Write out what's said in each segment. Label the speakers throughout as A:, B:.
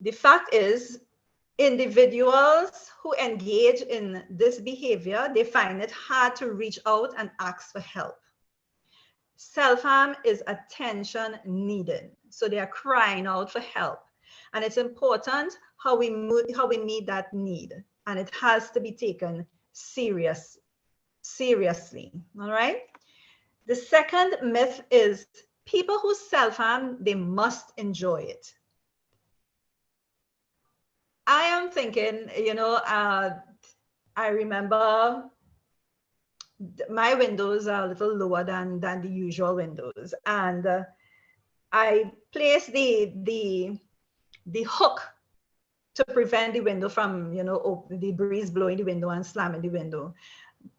A: The fact is, individuals who engage in this behavior, they find it hard to reach out and ask for help. Self-harm is attention needed. So they are crying out for help. And it's important how we meet that need. And it has to be taken seriously. All right. The second myth is people who self-harm, they must enjoy it. I am thinking, I remember my windows are a little lower than the usual windows, and I placed the hook to prevent the window from the breeze blowing the window and slamming the window.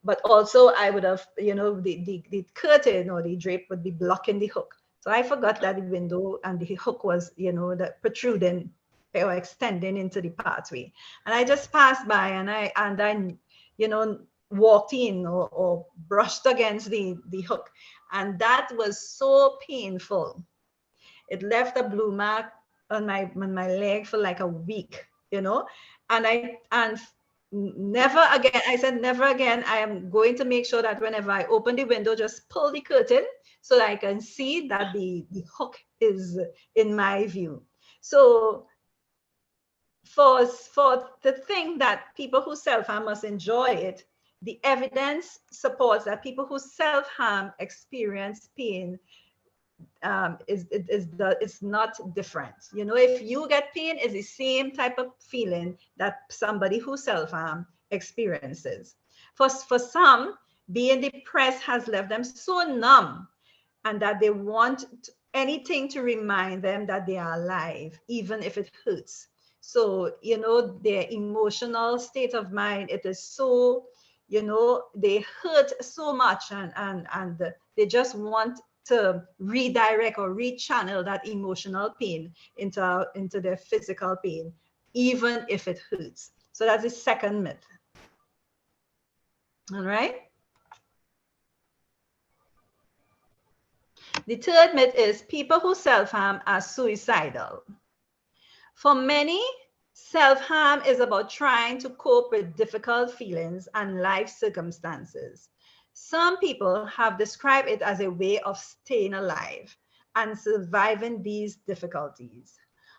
A: But also I would have, the curtain or the drape would be blocking the hook. So I forgot that the window and the hook was, that protruding or extending into the pathway. And I just passed by and I walked in or brushed against the hook. And that was so painful. It left a blue mark on my leg for like a week, and never again, I said, never again. I am going to make sure that whenever I open the window, just pull the curtain so that I can see that the hook is in my view. So for the thing that people who self-harm must enjoy it, the evidence supports that people who self-harm experience pain. It's not different. If you get pain, it's the same type of feeling that somebody who self-harm experiences. For some, being depressed has left them so numb and that they want anything to remind them that they are alive, even if it hurts. So, their emotional state of mind, it is so, they hurt so much and they just want to redirect or rechannel that emotional pain into their physical pain, even if it hurts. So that's the second myth. All right. The third myth is people who self-harm are suicidal. For many, self-harm is about trying to cope with difficult feelings and life circumstances. Some people have described it as a way of staying alive and surviving these difficulties.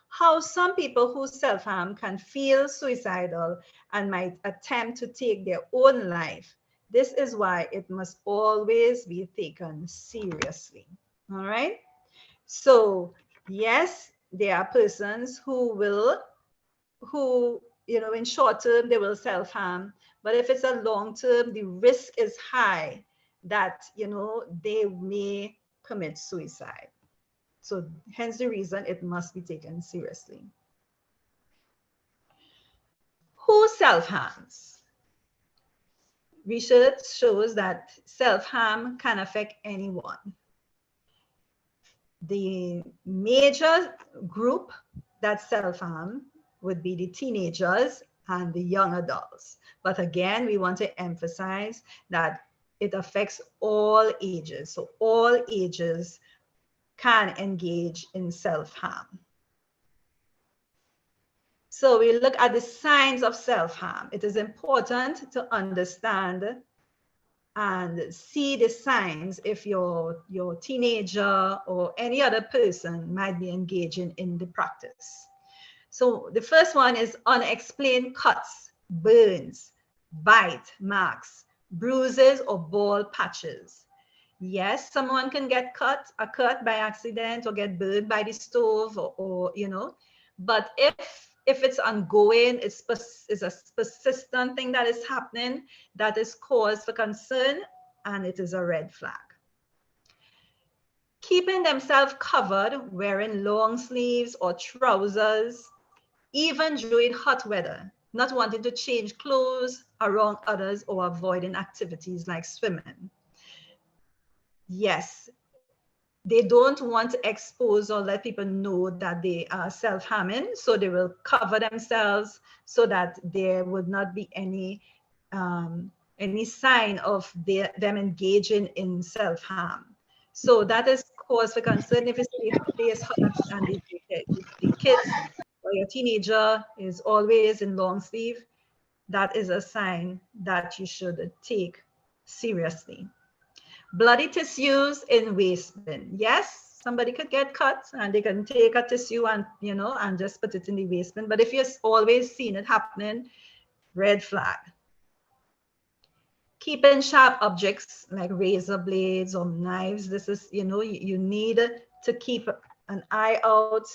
A: How some people who self-harm can feel suicidal and might attempt to take their own life. This is why it must always be taken seriously. All right. So yes, there are persons who in short term, they will self-harm. But if it's a long term, the risk is high that, they may commit suicide. So hence the reason it must be taken seriously. Who self-harms? Research shows that self-harm can affect anyone. The major group that self-harm would be the teenagers and the young adults. But again, we want to emphasize that it affects all ages. So all ages can engage in self-harm. So we look at the signs of self-harm. It is important to understand and see the signs if your teenager or any other person might be engaging in the practice. So the first one is unexplained cuts, burns, bite marks, bruises, or bald patches. Yes, someone can get a cut by accident or get burned by the stove or but if it's ongoing, it's a persistent thing that is happening, that is cause for concern, and it is a red flag. Keeping themselves covered, wearing long sleeves or trousers, even during hot weather, not wanting to change clothes around others or avoiding activities like swimming. Yes, they don't want to expose or let people know that they are self-harming, so they will cover themselves so that there would not be any sign of them engaging in self-harm. So that is cause for concern if it's hot and the kids or your teenager is always in long sleeve, that is a sign that you should take seriously. Bloody tissues in waste bin. Yes, somebody could get cut and they can take a tissue and, you know, and just put it in the waste bin. But if you're always seeing it happening, red flag. Keeping sharp objects like razor blades or knives. This is, you know, you need to keep an eye out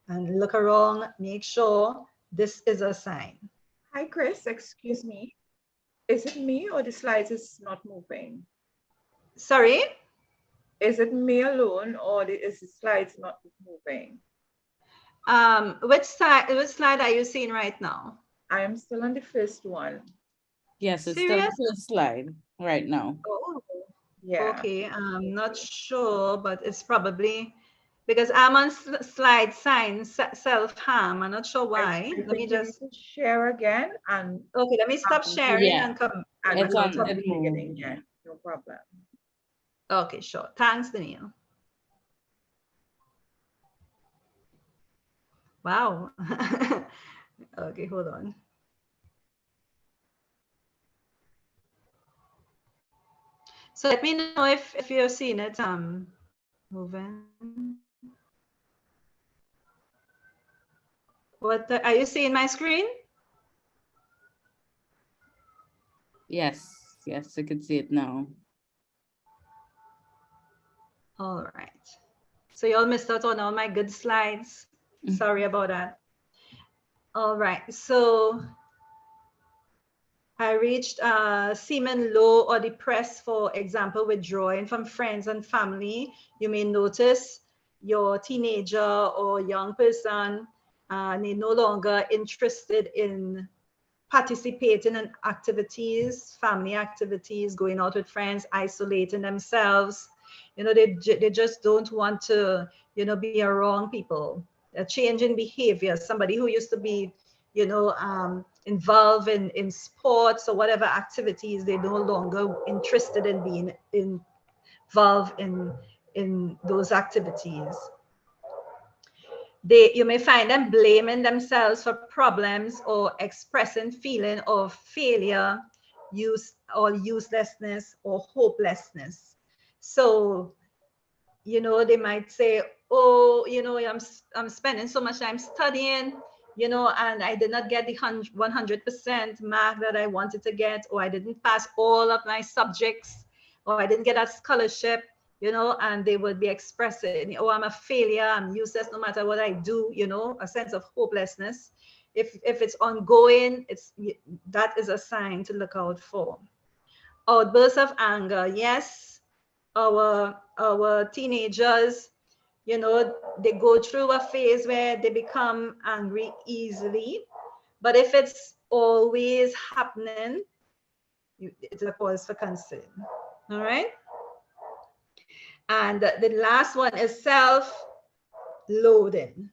A: and look around, make sure this is a sign.
B: Hi, Chris. Excuse me. Is it me or the slides is not moving?
A: Sorry?
B: Is it me alone or is the slides not moving?
A: Which slide are you seeing right now?
B: I am still on the first one.
C: Yes, it's still the
A: Serious?
C: first slide right now.
A: Oh,
B: Yeah.
A: okay. I'm not sure, but it's probably because I'm on slide sign self-harm. I'm not sure why.
B: I
A: Let me
B: think you need
A: just,
B: to share again and
A: okay, let me stop sharing
C: Yeah,
A: and come
B: and
C: it's
A: back
B: go
C: on,
A: into
B: from
A: it.
B: the
C: it moved.
B: beginning. Yeah, no problem.
A: Okay, sure. Thanks, Denielle. Wow. Okay, hold on. So let me know if you're seeing it moving. What are you seeing my screen?
C: Yes, yes, I can see it now.
A: All right. So you all missed out on all my good slides. Sorry about that. All right. So I reached semen low or depressed, for example, withdrawing from friends and family. You may notice your teenager or young person, they no longer interested in participating in activities, family activities, going out with friends, isolating themselves. You know, they just don't want to, you know, be around people. A change in behavior. Somebody who used to be, you know, involved in sports or whatever activities, they're no longer interested in being involved in those activities. You may find them blaming themselves for problems or expressing feeling of failure, uselessness or hopelessness. So, you know, they might say, oh, you know, I'm spending so much time studying, you know, and I did not get the 100% mark that I wanted to get, or I didn't pass all of my subjects, or I didn't get a scholarship, you know, and they would be expressing, oh, I'm a failure, I'm useless no matter what I do, you know, a sense of hopelessness. If it's ongoing, that is a sign to look out for. Outbursts of anger. Yes, our teenagers, you know, they go through a phase where they become angry easily. But if it's always happening, it's a cause for concern. All right. And the last one is self-loathing,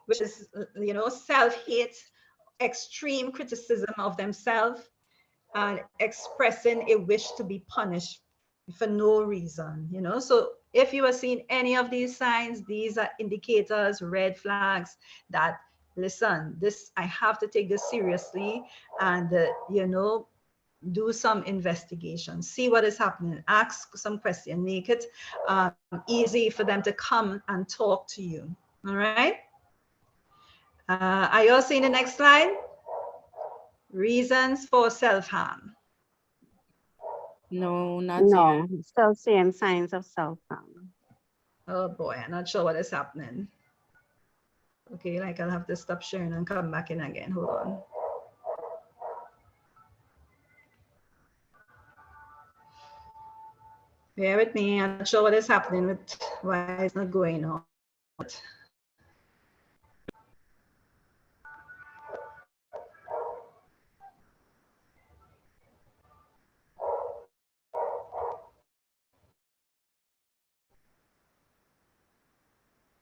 A: which is, you know, self-hate, extreme criticism of themselves, and expressing a wish to be punished for no reason, you know. So if you are seeing any of these signs, these are indicators, red flags that, listen, this, I have to take this seriously, and you know, do some investigation, see what is happening, ask some question, make it easy for them to come and talk to you. All right. Are you all seeing the next slide? Reasons for self-harm.
C: No, not yet.
D: No, still seeing signs of self-harm.
A: Oh boy, I'm not sure what is happening. Okay, like I'll have to stop sharing and come back in again. Hold on. Bear with me. I'm not sure what is happening with why it's not going on.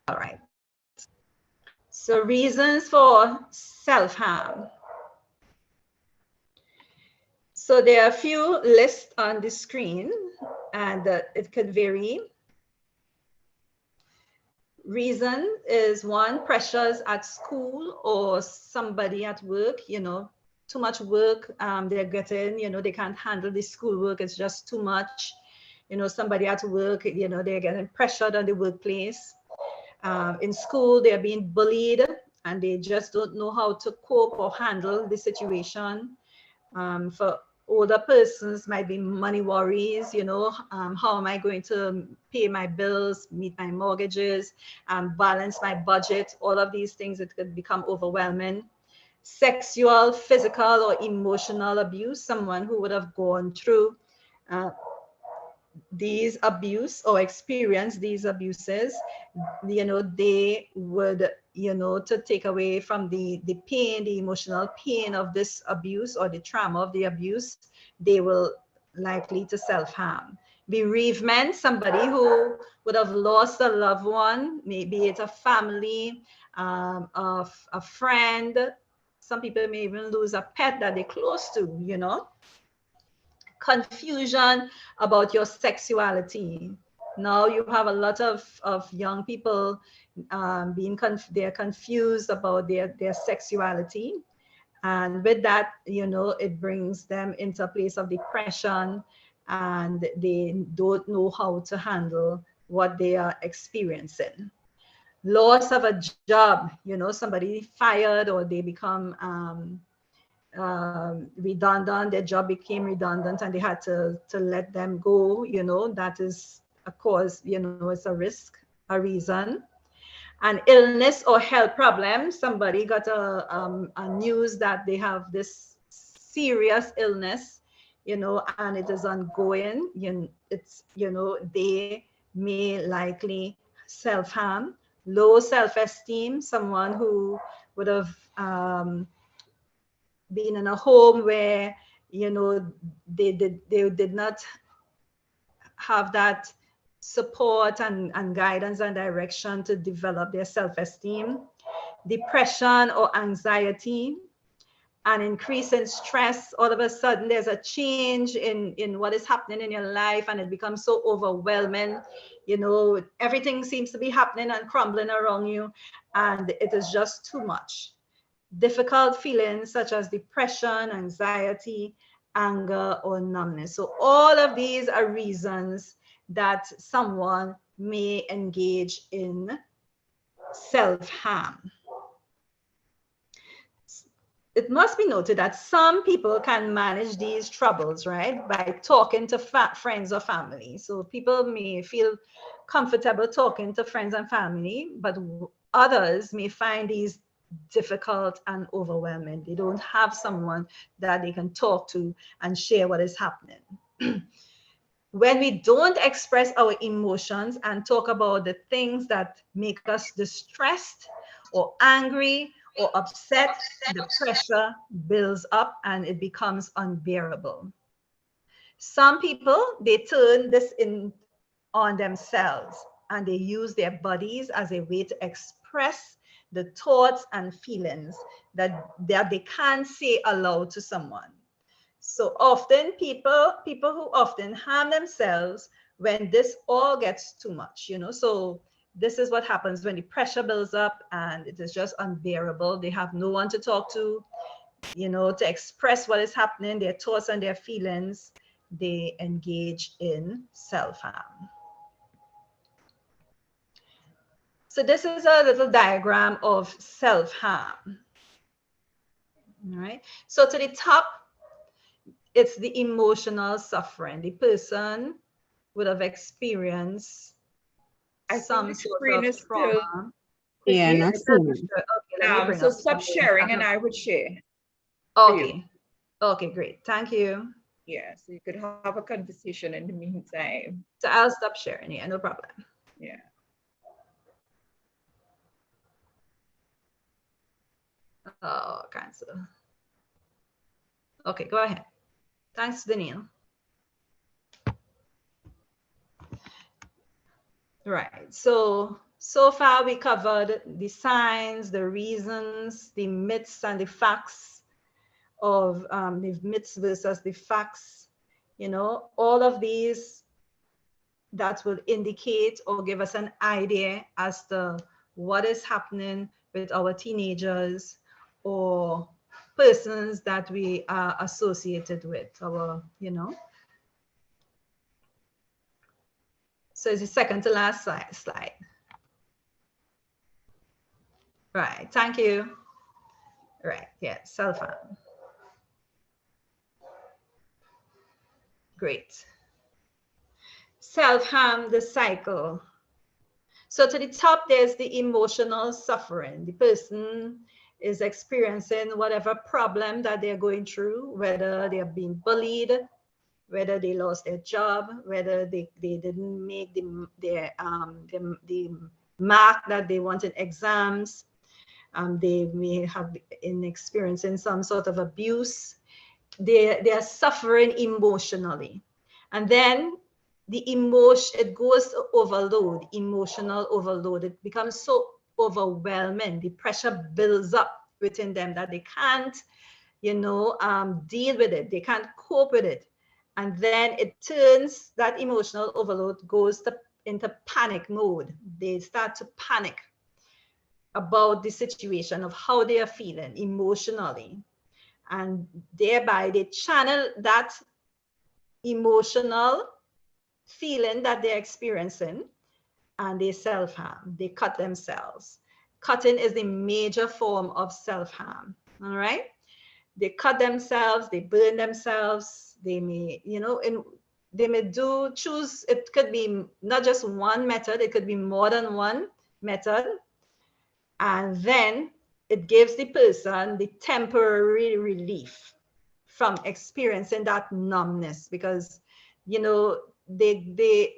A: All right. So reasons for self-harm. So there are a few lists on the screen, and it could vary. Reason is one, pressures at school or somebody at work, too much work they're getting, they can't handle the schoolwork, it's just too much. Somebody at work, they're getting pressured on the workplace. In school, they're being bullied and they just don't know how to cope or handle the situation. For older persons, might be money worries, how am I going to pay my bills, meet my mortgages, balance my budget, all of these things, it could become overwhelming. Sexual, physical, or emotional abuse, someone who would have gone through these abuse or experience these abuses, they would, to take away from the pain, the emotional pain of this abuse or the trauma of the abuse, they will likely to self-harm. Bereavement, somebody who would have lost a loved one, maybe it's a family, a friend. Some people may even lose a pet that they're close to. Confusion about your sexuality. Now you have a lot of young people they're confused about their sexuality. And with that, it brings them into a place of depression and they don't know how to handle what they are experiencing. Loss of a job, somebody fired or they become redundant, their job became redundant and they had to let them go, that is a cause, it's a risk, a reason. An illness or health problem, somebody got a news that they have this serious illness, and it is ongoing, they may likely self-harm. Low self-esteem, someone who would have been in a home where they did not have that support and guidance and direction to develop their self-esteem. Depression or anxiety, an increase in stress. All of a sudden there's a change in what is happening in your life and it becomes so overwhelming. Everything seems to be happening and crumbling around you and it is just too much. Difficult feelings such as depression, anxiety, anger, or numbness. So all of these are reasons that someone may engage in self-harm. It must be noted that some people can manage these troubles, right, by talking to friends or family. So people may feel comfortable talking to friends and family, but others may find these difficult and overwhelming. They don't have someone that they can talk to and share what is happening. When we don't express our emotions and talk about the things that make us distressed or angry or upset, the pressure builds up and it becomes unbearable. Some people, they turn this in on themselves and they use their bodies as a way to express the thoughts and feelings that they can't say aloud to someone. So often people who often harm themselves when this all gets too much, so this is what happens when the pressure builds up and it is just unbearable. They have no one to talk to express what is happening, their thoughts and their feelings. They engage in self-harm. So this is a little diagram of self-harm. All right. So to the top, it's the emotional suffering. The person would have experienced some sort of trauma.
D: Yeah,
B: Yes.
D: not seeing.
A: Okay, let me bring
B: So
A: up
B: stop
A: something.
B: sharing and I would share.
A: Okay. Okay, great. Thank you.
B: Yeah, so you could have a conversation in the meantime.
A: So I'll stop sharing. Yeah, no problem.
B: Yeah.
A: Oh, cancel. Okay, go ahead. Thanks, Denielle. Right. So far we covered the signs, the reasons, the myths and the facts of the myths versus the facts. All of these that will indicate or give us an idea as to what is happening with our teenagers or persons that we are associated with, our, you know. So it's the second to last slide. Right, thank you. Right, yeah, self-harm. Great. Self-harm, the cycle. So to the top, there's the emotional suffering. The person is experiencing whatever problem that they're going through, whether they're being bullied, whether they lost their job, whether they didn't make the mark that they want in exams. They may have been experiencing some sort of abuse. They are suffering emotionally. And then the emotion, it goes to overload, emotional overload. It becomes so overwhelming. The pressure builds up within them that they can't, you know, deal with it. They can't cope with it. And then it turns, that emotional overload goes into panic mode. They start to panic about the situation of how they are feeling emotionally. And thereby they channel that emotional feeling that they're experiencing and they self-harm. They cut themselves. Cutting is the major form of self-harm. All right. They cut themselves, they burn themselves, they may, you know, they may choose, it could be not just one method, it could be more than one method. And then it gives the person the temporary relief from experiencing that numbness, because, you know, they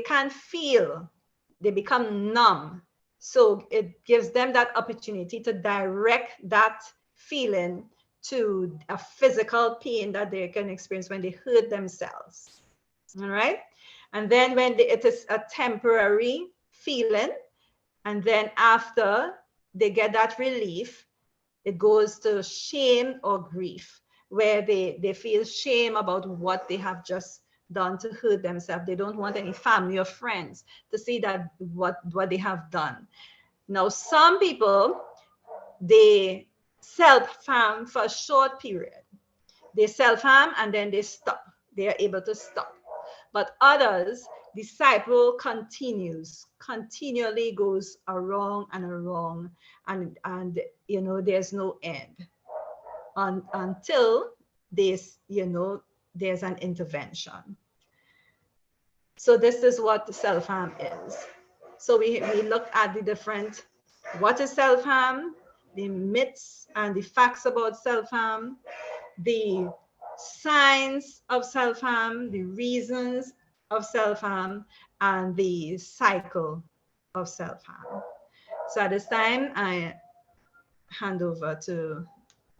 A: can't feel, they become numb. So it gives them that opportunity to direct that feeling to a physical pain that they can experience when they hurt themselves. All right. And then when it is a temporary feeling, and then after they get that relief, it goes to shame or grief, where they feel shame about what they have just done to hurt themselves. They don't want any family or friends to see that what they have done. Now, some people, they self-harm for a short period. They self-harm and then they stop. They are able to stop. But others, the cycle continually goes around and around, and you know, there's no end until there's, you know, there's an intervention. So this is what self-harm is. So we look at the different, what is self-harm, the myths and the facts about self-harm, the signs of self-harm, the reasons of self-harm, and the cycle of self-harm. So at this time, I hand over to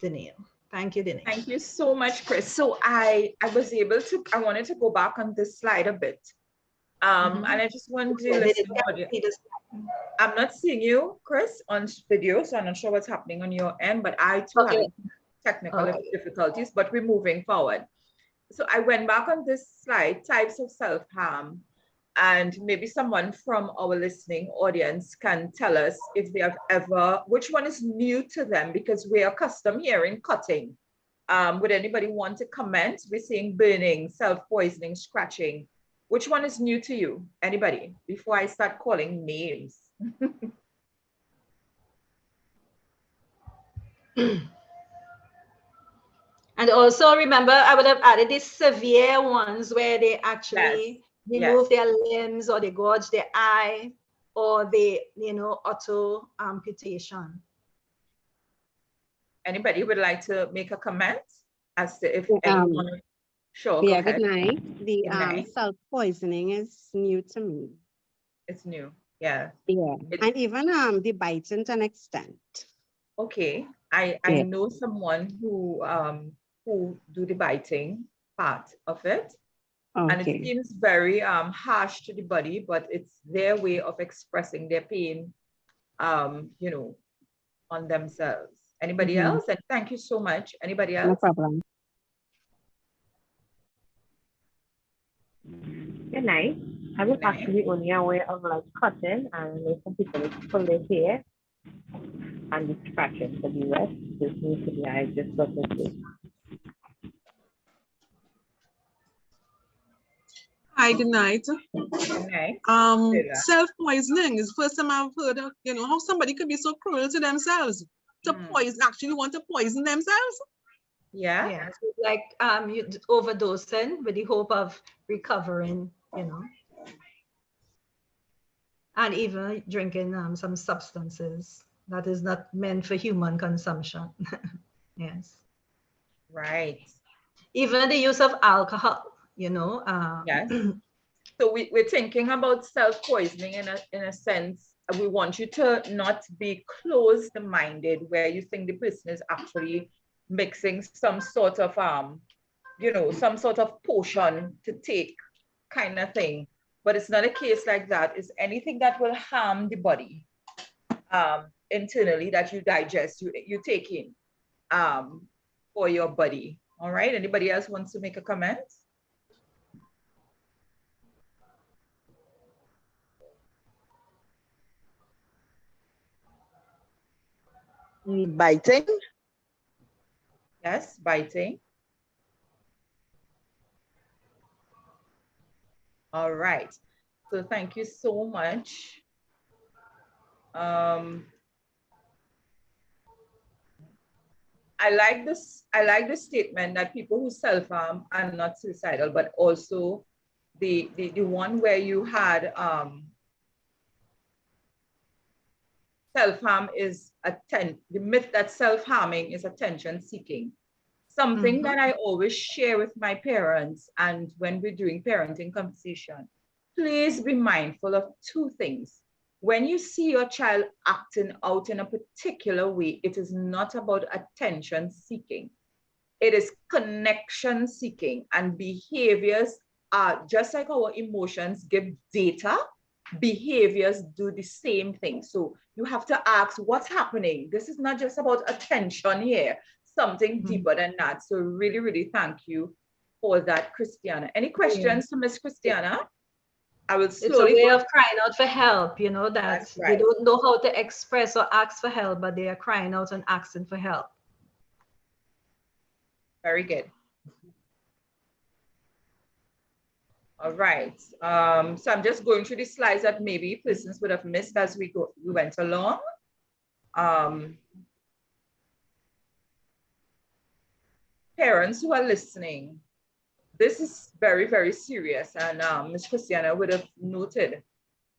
A: Denielle. Thank you, Denielle.
B: Thank you so much, Chris. So I wanted to go back on this slide a bit. And I just want to listen to I'm not seeing you, Chris, on video, so I'm not sure what's happening on your end, but I too have technical difficulties, but we're moving forward. So I went back on this slide, types of self-harm, and maybe someone from our listening audience can tell us if they have ever, which one is new to them, because we are accustomed hearing cutting. Would anybody want to comment? We're seeing burning, self-poisoning, scratching. Which one is new to you? Anybody? Before I start calling names.
A: And also remember, I would have added these severe ones where they actually remove their limbs, or they gouge their eye, or they, you know, auto amputation.
B: Anybody would like to make a comment as to if anyone? Sure.
D: Yeah, good night. The self-poisoning is new to me.
B: It's new. Yeah.
D: Yeah. And even the biting to an extent.
B: Okay. I know someone who do the biting part of it. Okay. And it seems very harsh to the body, but it's their way of expressing their pain, you know, on themselves. Anybody else? And thank you so much. Anybody else?
D: No problem.
E: Good night. I was actually only aware of like cutting and if some people pull their hair and the scratching for the rest. This needs to be I just got to see.
F: Hi, good night.
B: Good night.
F: Self-poisoning is the first time I've heard of, you know, how somebody could be so cruel to themselves, to actually want to poison themselves.
B: Yeah.
A: Yeah, so like you overdosing with the hope of recovering, you know, and even drinking some substances that is not meant for human consumption. Yes.
B: Right.
A: Even the use of alcohol, you know.
B: Yes. So we're thinking about self-poisoning in a sense. We want you to not be closed-minded where you think the person is actually mixing some sort of you know, some sort of potion to take kind of thing. But it's not a case like that. It's anything that will harm the body internally that you digest, you take in for your body. All right. Anybody else wants to make a comment?
G: Biting?
B: Yes, biting. All right. So thank you so much. I like this. I like the statement that people who self-harm are not suicidal, but also the one where you had self-harm is the myth that self-harming is attention seeking. Something that I always share with my parents, and when we're doing parenting conversation, please be mindful of two things. When you see your child acting out in a particular way, it is not about attention seeking. It is connection seeking, and behaviors are just like our emotions give data, behaviors do the same thing. So you have to ask what's happening. This is not just about attention here, something deeper than that. So really, really thank you for that, Chritiana. Any questions to Miss Chritiana? I will slowly.
A: It's a way of crying out for help, you know, that
B: right.
A: They don't know how to express or ask for help, but they are crying out and asking for help.
B: Very good. All right. So I'm just going through the slides that maybe persons would have missed as we went along. Parents who are listening, this is very, very serious, and Ms. Chritiana would have noted.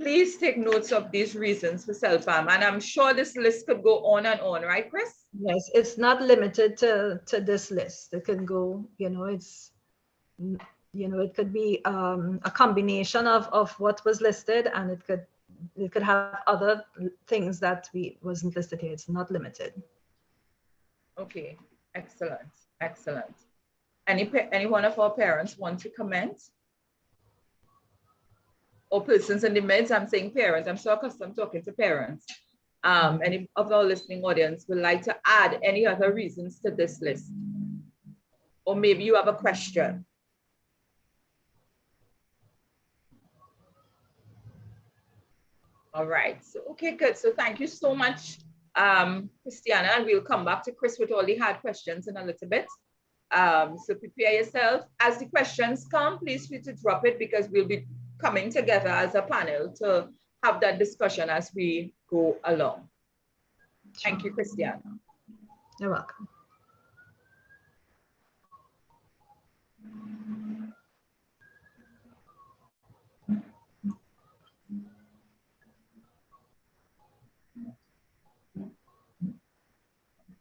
B: Please take notes of these reasons for self-harm, and I'm sure this list could go on and on, right, Chris?
A: Yes, it's not limited to this list. It can go, you know, it's, you know, it could be a combination of what was listed, and it could have other things that wasn't listed here. It's not limited.
B: Okay, excellent, excellent. Any one of our parents want to comment? Or persons in the midst? I'm saying parents. I'm so accustomed talking to parents. Any of our listening audience would like to add any other reasons to this list? Or maybe you have a question. All right. So, okay, good. So thank you so much, Chritiana. And we'll come back to Chris with all the hard questions in a little bit. So prepare yourself. As the questions come, please feel to drop it because we'll be coming together as a panel to have that discussion as we go along. Thank you, Chritiana.
A: You're welcome.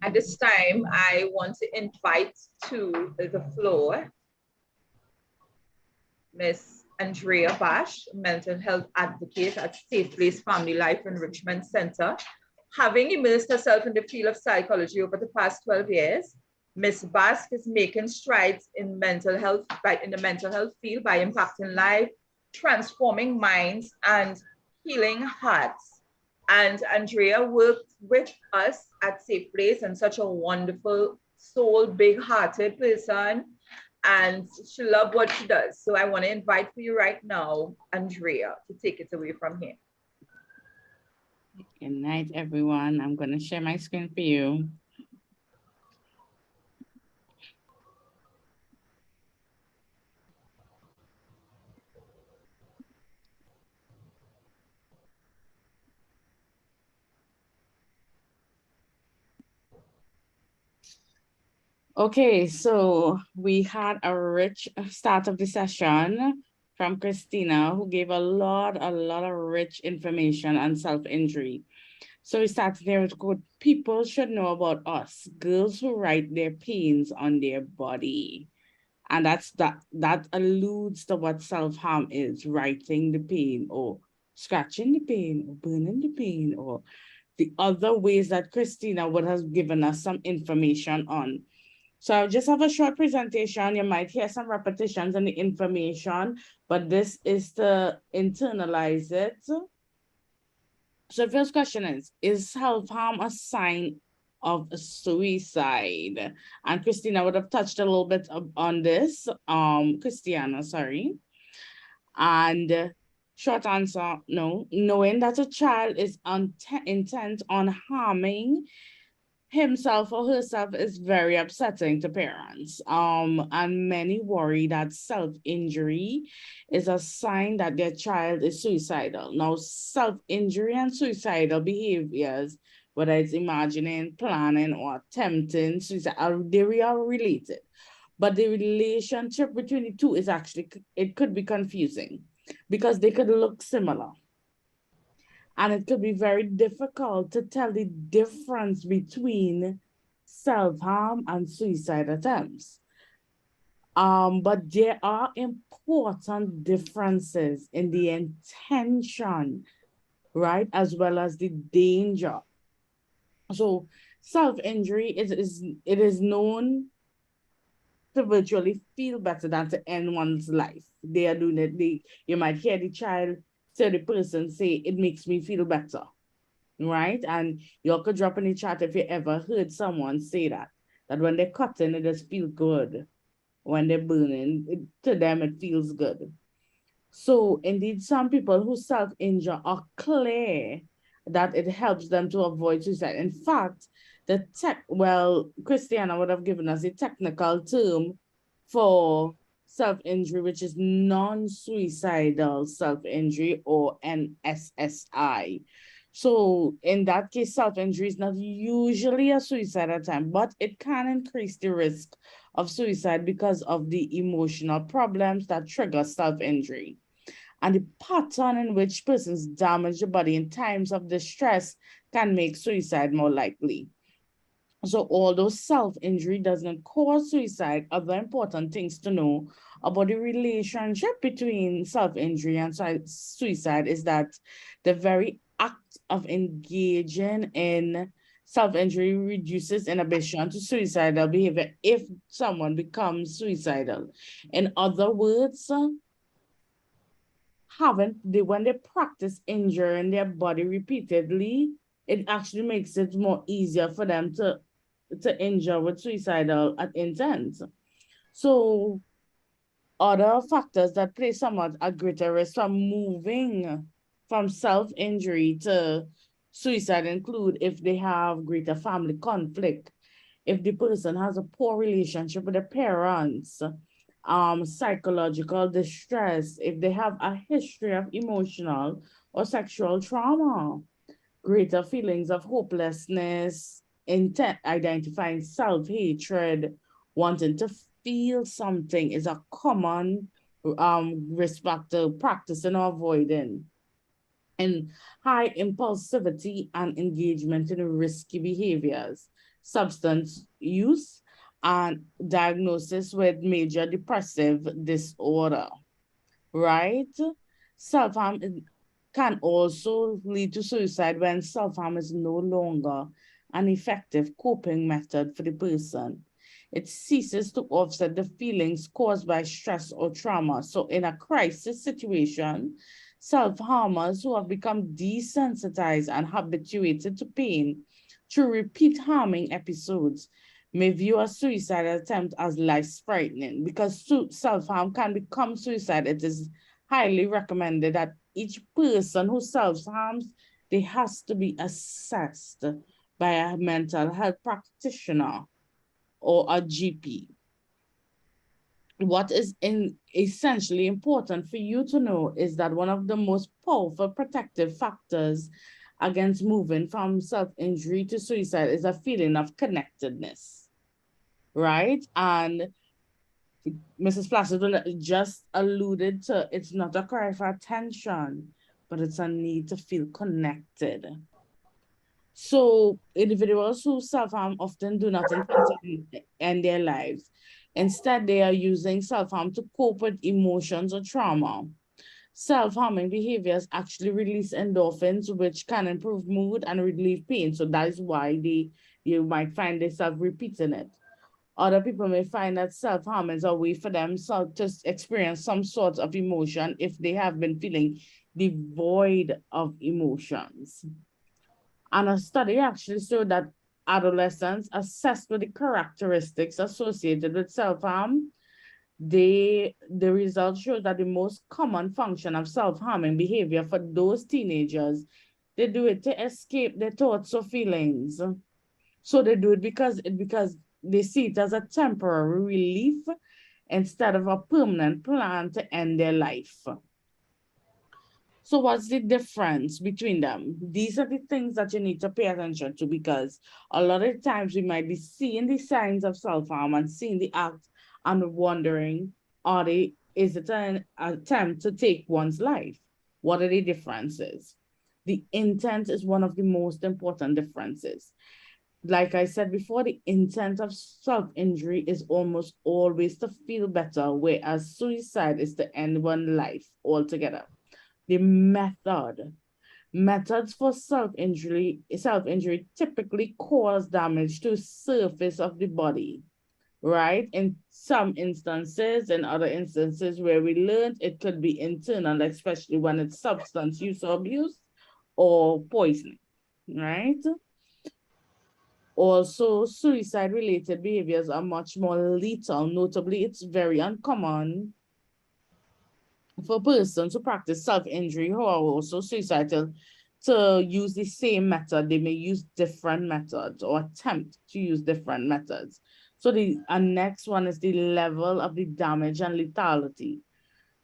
B: At this time, I want to invite to the floor Miss Andrea Baksh, mental health advocate at Safe Place Family Life Enrichment Center. Having immersed herself in the field of psychology over the past 12 years, Ms. Baksh is making strides in mental health, in the mental health field by impacting life, transforming minds, and healing hearts. And Andrea worked with us at Safe Place, and such a wonderful soul, big-hearted person. and she loves what she does. So I want to invite for you right now, Andrea, to take it away from here.
C: Good night, everyone. I'm going to share my screen for you. Okay, so we had a rich start of the session from Christina, who gave a lot of rich information on self-injury. So we started there with what people should know about us, girls who write their pains on their body. And that alludes to what self-harm is, writing the pain or scratching the pain or burning the pain or the other ways that Christina would have given us some information on. So I'll just have a short presentation. You might hear some repetitions in the information, but this is to internalize it. So the first question is self-harm a sign of suicide? And Christina would have touched a little bit on this, Chritiana, sorry. And short answer, no. Knowing that a child is intent on harming himself or herself is very upsetting to parents. And many worry that self-injury is a sign that their child is suicidal. Now, self-injury and suicidal behaviors, whether it's imagining, planning, or attempting suicide, they are related. But the relationship between the two is actually, it could be confusing because they could look similar. And it could be very difficult to tell the difference between self-harm and suicide attempts. But there are important differences in the intention, right? As well as the danger. So self-injury it is known to virtually feel better than to end one's life. They are doing it. You might hear the child to the person say, it makes me feel better, right? And you could drop in the chat if you ever heard someone say that when they're cutting, it just feels good. When they're burning, to them, it feels good. So indeed, some people who self-injure are clear that it helps them to avoid suicide. In fact, Chritiana would have given us a technical term for self-injury, which is non-suicidal self-injury, or NSSI. So in that case, self-injury is not usually a suicide attempt, but it can increase the risk of suicide because of the emotional problems that trigger self-injury. And the pattern in which persons damage the body in times of distress can make suicide more likely. So although self-injury doesn't cause suicide, other important things to know about the relationship between self-injury and suicide is that the very act of engaging in self-injury reduces inhibition to suicidal behavior if someone becomes suicidal. In other words, when they practice injuring their body repeatedly, it actually makes it more easier for them to injure with suicidal intent. So other factors that play somewhat a greater risk from moving from self-injury to suicide include if they have greater family conflict, if the person has a poor relationship with their parents, psychological distress, if they have a history of emotional or sexual trauma, greater feelings of hopelessness, identifying self-hatred, wanting to feel something is a common risk factor practicing or avoiding. And high impulsivity and engagement in risky behaviors, substance use, and diagnosis with major depressive disorder, right? Self-harm can also lead to suicide when self-harm is no longer an effective coping method for the person. It ceases to offset the feelings caused by stress or trauma. So in a crisis situation, self-harmers who have become desensitized and habituated to pain through repeat harming episodes may view a suicidal attempt as life-threatening. Because self-harm can become suicide, it is highly recommended that each person who self-harms, they has to be assessed by a mental health practitioner or a GP. What is essentially important for you to know is that one of the most powerful protective factors against moving from self-injury to suicide is a feeling of connectedness, right? And Mrs. Placide just alluded to, it's not a cry for attention, but it's a need to feel connected. So individuals who self-harm often do not intend to end their lives. Instead, they are using self-harm to cope with emotions or trauma. Self-harming behaviors actually release endorphins, which can improve mood and relieve pain. So that is why you might find themselves repeating it. Other people may find that self-harm is a way for them to experience some sort of emotion if they have been feeling devoid of emotions. And a study actually showed that adolescents assessed with the characteristics associated with self-harm, the results show that the most common function of self-harming behavior for those teenagers, they do it to escape their thoughts or feelings. So they do it because they see it as a temporary relief instead of a permanent plan to end their life. So what's the difference between them? These are the things that you need to pay attention to, because a lot of times we might be seeing the signs of self-harm and seeing the act and wondering, is it an attempt to take one's life? What are the differences? The intent is one of the most important differences. Like I said before, the intent of self-injury is almost always to feel better, whereas suicide is to end one's life altogether. The methods for self-injury typically cause damage to surface of the body, right? In some instances, in other instances where we learned, it could be internal, especially when it's substance use or abuse or poisoning, right? Also, suicide-related behaviors are much more lethal. Notably, it's very uncommon for persons who practice self-injury who are also suicidal to use the same method. They may use different methods or attempt to use different methods. So the next one is the level of the damage and lethality.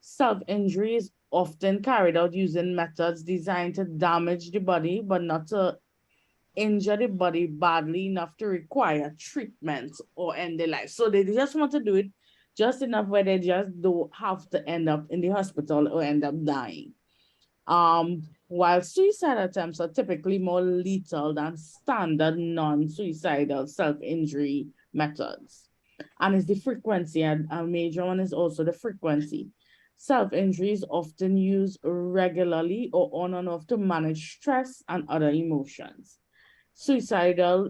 C: Self-injury is often carried out using methods designed to damage the body, but not to injure the body badly enough to require treatment or end their life. So they just want to do it just enough where they just don't have to end up in the hospital or end up dying. While suicide attempts are typically more lethal than standard non-suicidal self-injury methods. And it's the frequency, and a major one is also the frequency. Self-injury is often used regularly or on and off to manage stress and other emotions. Suicidal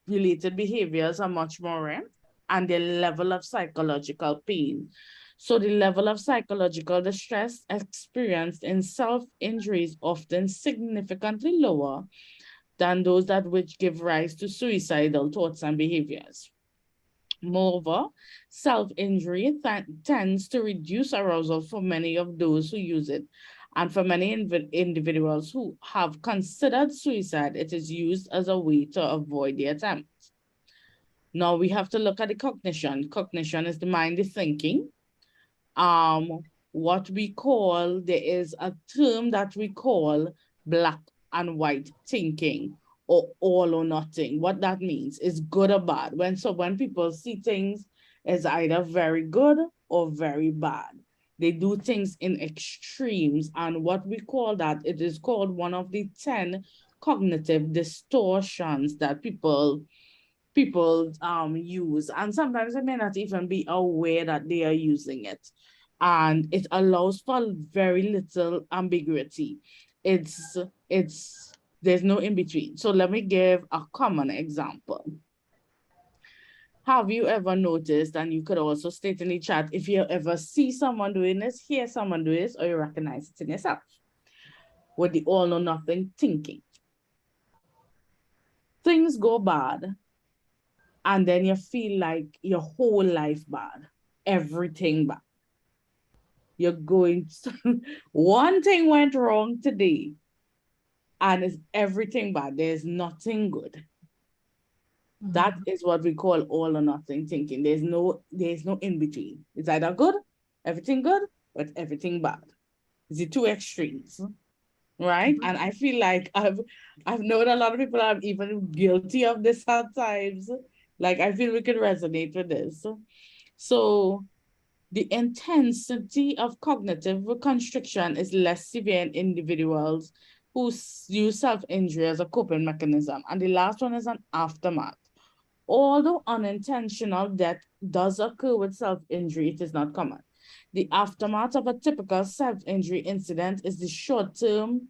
C: related behaviors are much more rare, and the level of psychological pain. So the level of psychological distress experienced in self-injury is often significantly lower than those that which give rise to suicidal thoughts and behaviors. Moreover, self-injury tends to reduce arousal for many of those who use it. And for many individuals who have considered suicide, it is used as a way to avoid the attempt. Now we have to look at the cognition. Cognition is the mind, the thinking. What we call, there is a term that we call black and white thinking, or all or nothing. What that means is good or bad. When people see things as either very good or very bad, they do things in extremes. And what we call that, it is called one of the 10 cognitive distortions that people use. And sometimes they may not even be aware that they are using it. And it allows for very little ambiguity. There's no in between. So let me give a common example. Have you ever noticed, and you could also state in the chat, if you ever see someone doing this, hear someone do this, or you recognize it in yourself, with the all or nothing thinking. Things go bad, And then you feel like your whole life bad, everything bad. You're going, one thing went wrong today, and it's everything bad. There's nothing good. That is what we call all or nothing thinking. There's no in between. It's either good, everything good, but everything bad. It's the two extremes, right? And I feel like I've known a lot of people are even guilty of this at times. Like, I feel we can resonate with this. So the intensity of cognitive constriction is less severe in individuals who use self-injury as a coping mechanism. And the last one is an aftermath. Although unintentional death does occur with self-injury, it is not common. The aftermath of a typical self-injury incident is the short-term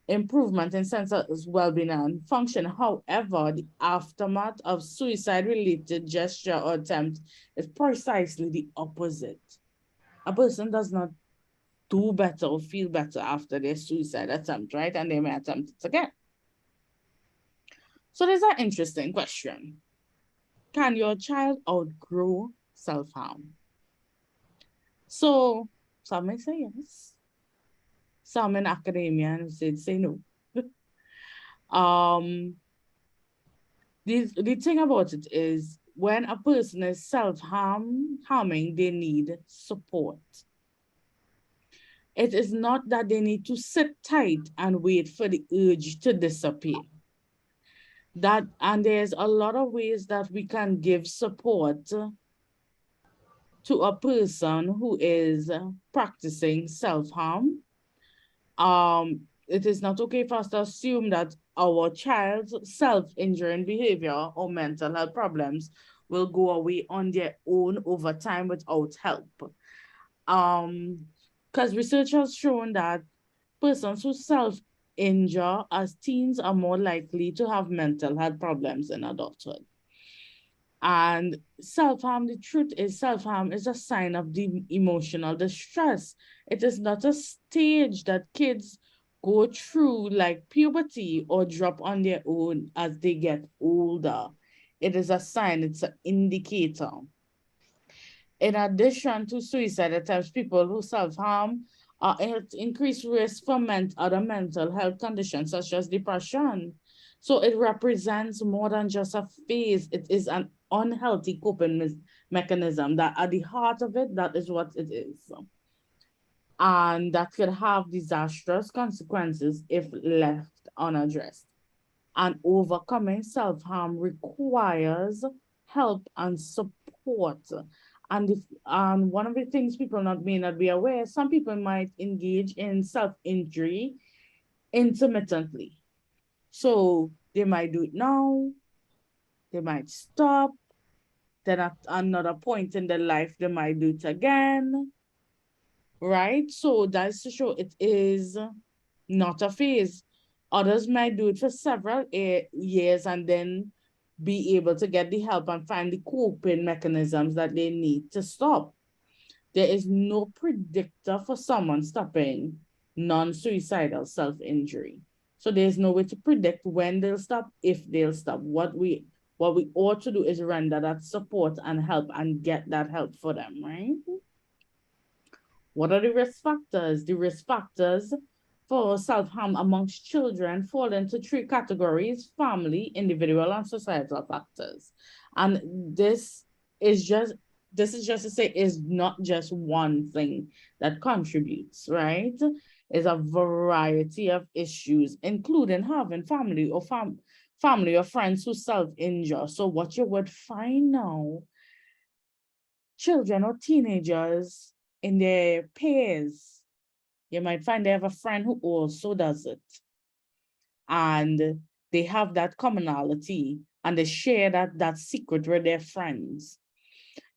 C: improvement in sense of well-being and function. However, the aftermath of suicide-related gesture or attempt is precisely the opposite. A person does not do better or feel better after their suicide attempt, right? And they may attempt it again. So there's an interesting question. Can your child outgrow self-harm? So some may say yes. Some in academia say no. The thing about it is when a person is self-harming, they need support. It is not that they need to sit tight and wait for the urge to disappear. And there's a lot of ways that we can give support to a person who is practicing self-harm. It is not okay for us to assume that our child's self-injuring behavior or mental health problems will go away on their own over time without help. Because research has shown that persons who self-injure as teens are more likely to have mental health problems in adulthood. And self-harm, the truth is self-harm is a sign of the emotional distress. It is not a stage that kids go through like puberty or drop on their own as they get older. It is a sign, it's an indicator. In addition to suicide attempts, people who self-harm are at increased risk for other mental health conditions such as depression. So it represents more than just a phase. It is an unhealthy coping mechanism that at the heart of it, that is what it is. And that could have disastrous consequences if left unaddressed. And overcoming self-harm requires help and support. And one of the things people may not be aware, some people might engage in self-injury intermittently. So they might do it now, they might stop, then at another point in their life, they might do it again, right? So that's to show it is not a phase. Others might do it for several years and then be able to get the help and find the coping mechanisms that they need to stop. There is no predictor for someone stopping non-suicidal self-injury. So there's no way to predict when they'll stop, if they'll stop. What we ought to do is render that support and help and get that help for them, right? What are the risk factors? The risk factors for self-harm amongst children fall into three categories: family, individual, and societal factors. And this is just to say is not just one thing that contributes, right? It's a variety of issues, including having family or friends who self-injure. So what you would find now, children or teenagers in their peers, you might find they have a friend who also does it. And they have that commonality and they share that secret with their friends.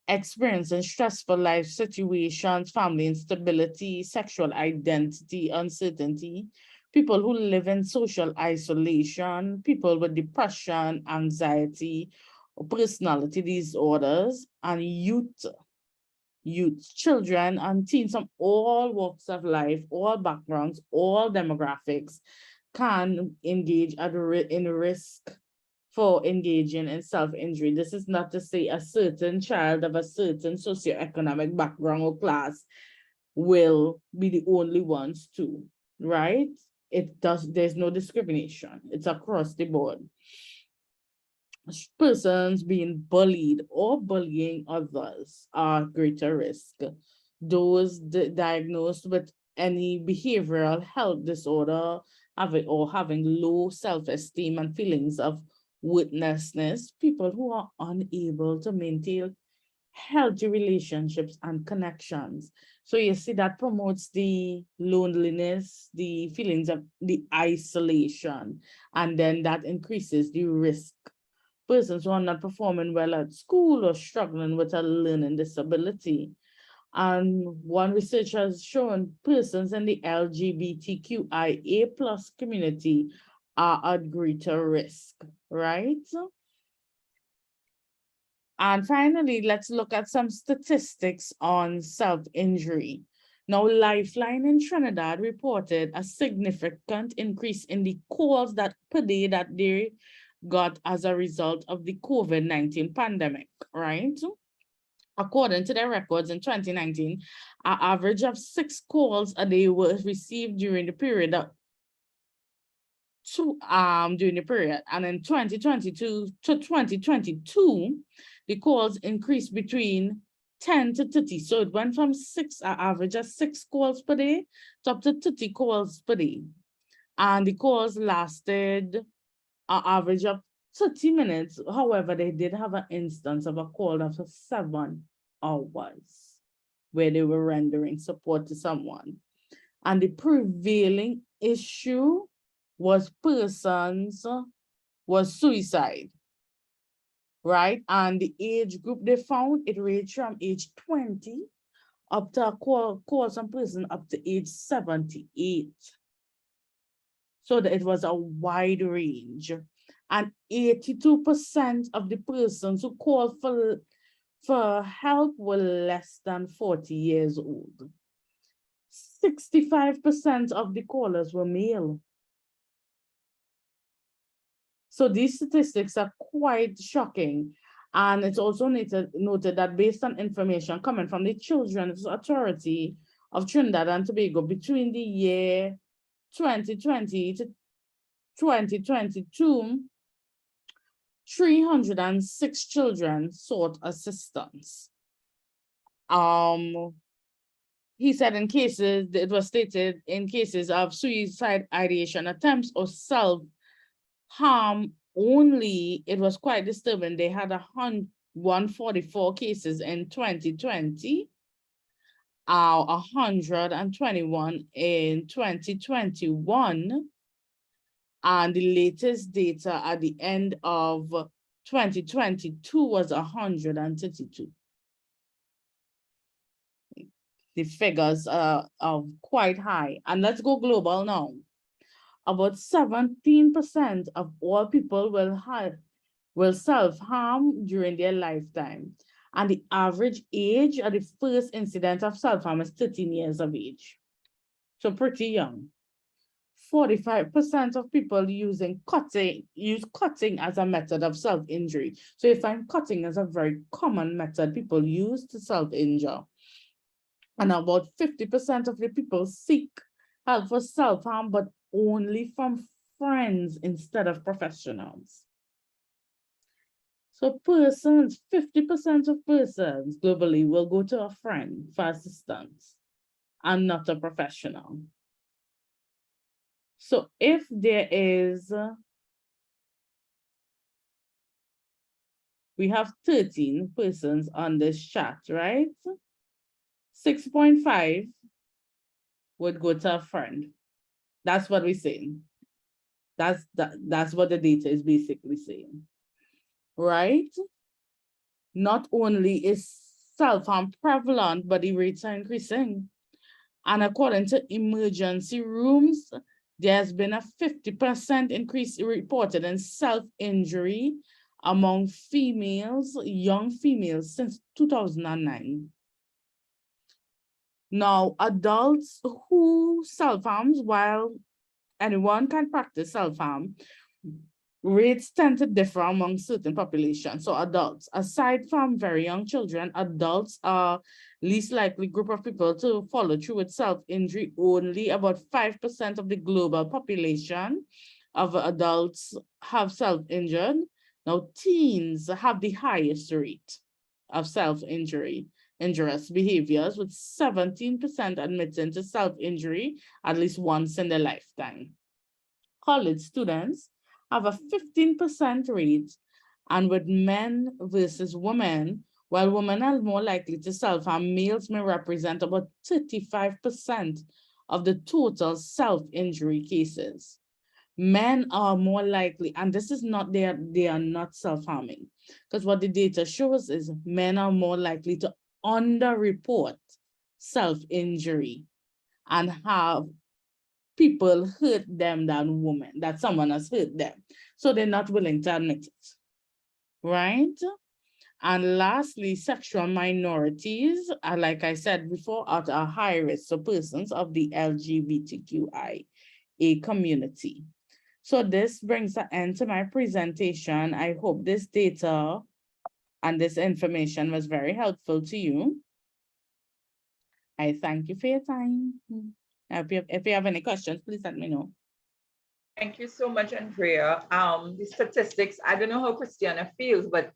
C: Experiencing stressful life situations, family instability, sexual identity, uncertainty, people who live in social isolation, people with depression, anxiety, or personality disorders, and youth, children and teens from all walks of life, all backgrounds, all demographics can engage in risk for engaging in self-injury. This is not to say a certain child of a certain socioeconomic background or class will be the only ones to, right? There's no discrimination. It's across the board. Persons being bullied or bullying others are at greater risk. Those diagnosed with any behavioral health disorder having low self-esteem and feelings of worthlessness, people who are unable to maintain healthy relationships and connections. So you see that promotes the loneliness, the feelings of the isolation, and then that increases the risk. Persons who are not performing well at school or struggling with a learning disability. And one research has shown persons in the LGBTQIA+ community are at greater risk, right? And finally, let's look at some statistics on self-injury. Now, Lifeline in Trinidad reported a significant increase in the calls per day that they got as a result of the COVID-19 pandemic, right? According to their records in 2019, an average of 6 calls a day was received during the period and in 2022 to 2022, the calls increased between 10 to 30. So it went from an average of 6 calls per day to up to 30 calls per day. And the calls lasted an average of 30 minutes. However, they did have an instance of a call after 7 hours where they were rendering support to someone. And the prevailing issue was suicide, right? And the age group they found, it ranged from age 20 up to call some person up to age 78. So that it was a wide range. And 82% of the persons who called for help were less than 40 years old. 65% of the callers were male. So these statistics are quite shocking. And it's also noted that based on information coming from the Children's Authority of Trinidad and Tobago between the year 2020 to 2022, 306 children sought assistance. He said it was stated in cases of suicide ideation attempts or self-harm only, it was quite disturbing. They had 144 cases in 2020, 121 in 2021, and the latest data at the end of 2022 was 132. The figures are quite high. And let's go global now. About 17% of all people will self-harm during their lifetime. And the average age of the first incident of self-harm is 13 years of age. So pretty young. 45% of people use cutting as a method of self-injury. So you find cutting as a very common method people use to self-injure. And about 50% of the people seek help for self-harm, but only from friends instead of professionals. So 50% of persons globally will go to a friend for assistance and not a professional. So if there is, we have 13 persons on this chat, right? 6.5 would go to a friend. That's what we're saying. That's what the data is basically saying, right? Not only is self-harm prevalent, but the rates are increasing. And according to emergency rooms, there's been a 50% increase reported in self-injury among females, young females, since 2009. Now, adults who self-harm, while anyone can practice self-harm, Rates tend to differ among certain populations. So adults, aside from very young children, adults are least likely group of people to follow through with self-injury. Only about 5% of the global population of adults have self-injured. Now, teens have the highest rate of self-injury, injurious behaviors, with 17% admitting to self-injury at least once in their lifetime. College students have a 15% rate, and with men versus women, while women are more likely to self-harm, males may represent about 35% of the total self-injury cases. Men are more likely, and this is not, they are not self-harming, because what the data shows is men are more likely to underreport self-injury and have people hurt them than women, that someone has hurt them. So they're not willing to admit it, right? And lastly, sexual minorities, like I said before, are at a high risk, so persons of the LGBTQIA community. So this brings an end to my presentation. I hope this data and this information was very helpful to you. I thank you for your time. If you have any questions, please let me know.
B: Thank you so much, Andrea. The statistics, I don't know how Chritiana feels, but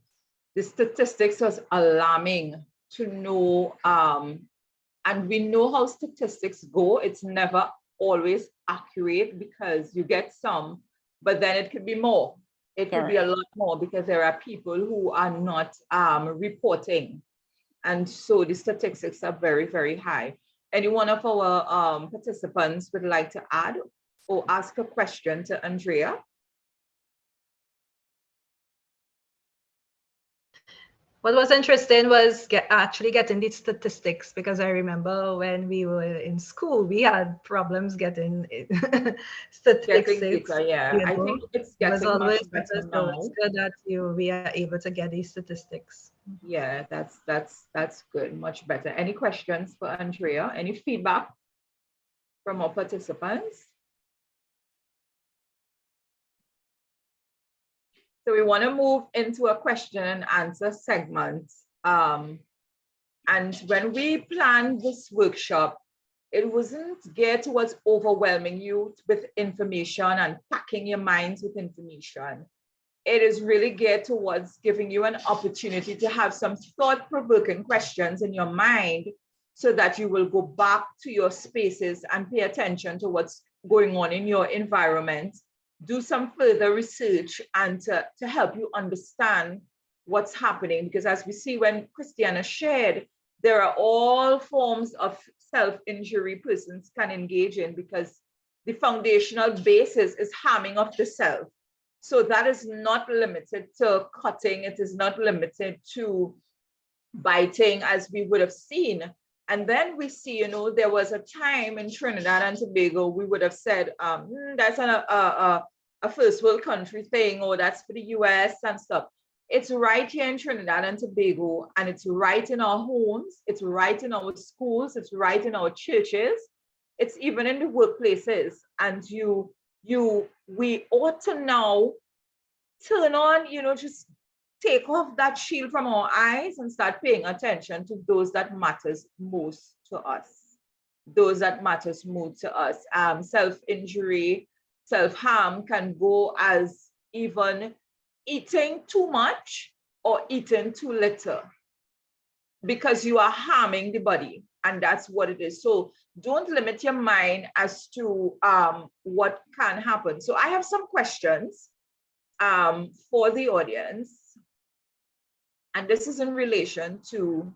B: the statistics was alarming to know. And we know how statistics go. It's never always accurate because you get some, but then it could be more. It could be a lot more because there are people who are not reporting. And so the statistics are very, very high. Any one of our participants would like to add or ask a question to Andrea?
A: What was interesting was actually getting the statistics, because I remember when we were in school, we had problems getting statistics.
B: Data, yeah.
A: You know,
B: I think it's getting much better now.
A: So it's good that we are able to get these statistics.
B: Yeah, that's good, much better. Any questions for Andrea? Any feedback from our participants? So we want to move into a question and answer segment. And when we planned this workshop, it wasn't geared towards overwhelming you with information and packing your minds with information. It is really geared towards giving you an opportunity to have some thought-provoking questions in your mind so that you will go back to your spaces and pay attention to what's going on in your environment, do some further research, and to help you understand what's happening. Because as we see when Chritiana shared, there are all forms of self-injury persons can engage in, because the foundational basis is harming of the self. So that is not limited to cutting. It is not limited to biting, as we would have seen. And then we see, you know, there was a time in Trinidad and Tobago, we would have said, that's a first world country thing, or that's for the US and stuff. It's right here in Trinidad and Tobago, and it's right in our homes. It's right in our schools. It's right in our churches. It's even in the workplaces. And we ought to now turn on, you know, just take off that shield from our eyes and start paying attention to those that matters most to us. Those that matters most to us. Self-injury, self-harm can go as even eating too much or eating too little, because you are harming the body, and that's what it is. So don't limit your mind as to what can happen. So I have some questions for the audience, and this is in relation to,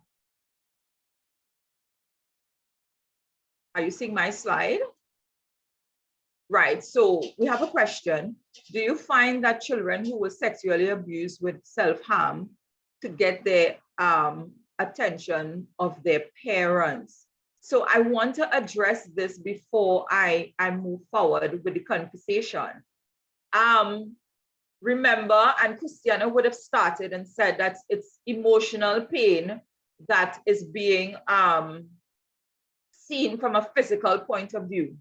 B: are you seeing my slide? Right, so we have a question. Do you find that children who were sexually abused with self-harm to get their attention of their parents? So I want to address this before I move forward with the conversation. Remember, and Chritiana would have started and said that it's emotional pain that is being seen from a physical point of view.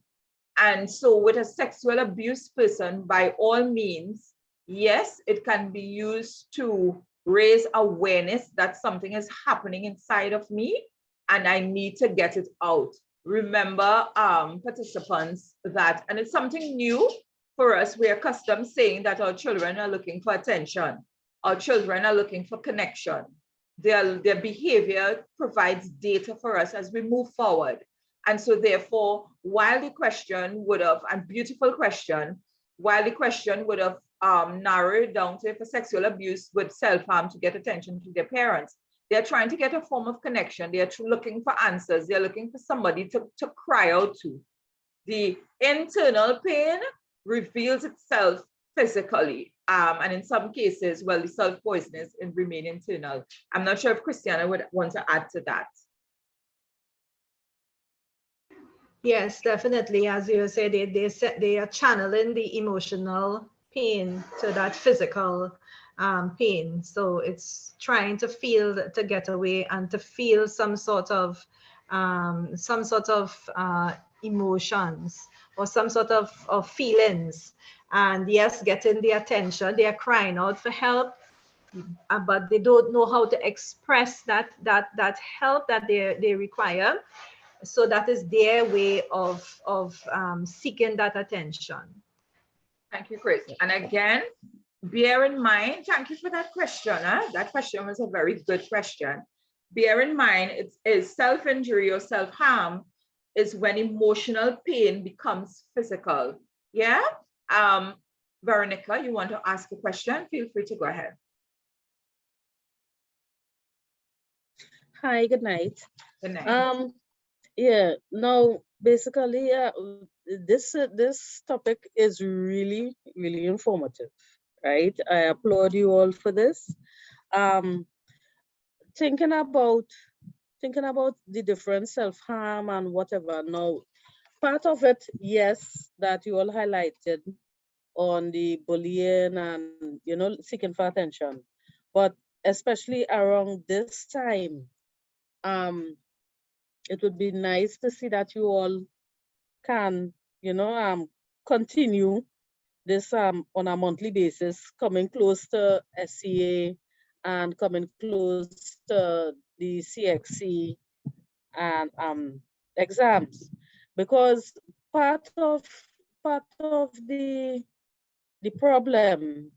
B: And so with a sexual abuse person, by all means, Yes, it can be used to raise awareness that something is happening inside of me and I need to get it out. Remember, participants, that, and it's something new for us. We're accustomed saying that our children are looking for attention. Our children are looking for connection. Their behavior provides data for us as we move forward. And so therefore, while the question would have, and beautiful question, while the question would have narrowed down to if a sexual abuse would self-harm to get attention to their parents, they're trying to get a form of connection. They're looking for answers. They're looking for somebody to cry out to. The internal pain reveals itself physically. And in some cases, well, the self-poisonous remain internal. I'm not sure if Chritiana would want to add to that.
A: Yes, definitely. As you say, they are channeling the emotional pain to that physical pain. So it's trying to feel, to get away and to feel some sort of emotions or some sort of feelings. And yes, getting the attention. They are crying out for help, but they don't know how to express that help that they require. So that is their way of seeking that attention.
B: Thank you, Chris. And again, bear in mind, thank you for that question. That question was a very good question. Bear in mind, it is self-injury or self-harm is when emotional pain becomes physical. Yeah? Veronica, you want to ask a question? Feel free to go ahead.
G: Hi, good night.
B: Good night.
G: Yeah, now basically this topic is really, really informative, right? I applaud you all for this. Thinking about the different self-harm and whatever. Now, part of it, yes, that you all highlighted on the bullying and, you know, seeking for attention, but especially around this time, it would be nice to see that you all can, you know, continue this on a monthly basis, coming close to SCA and coming close to the CXC and exams, because part of the problem,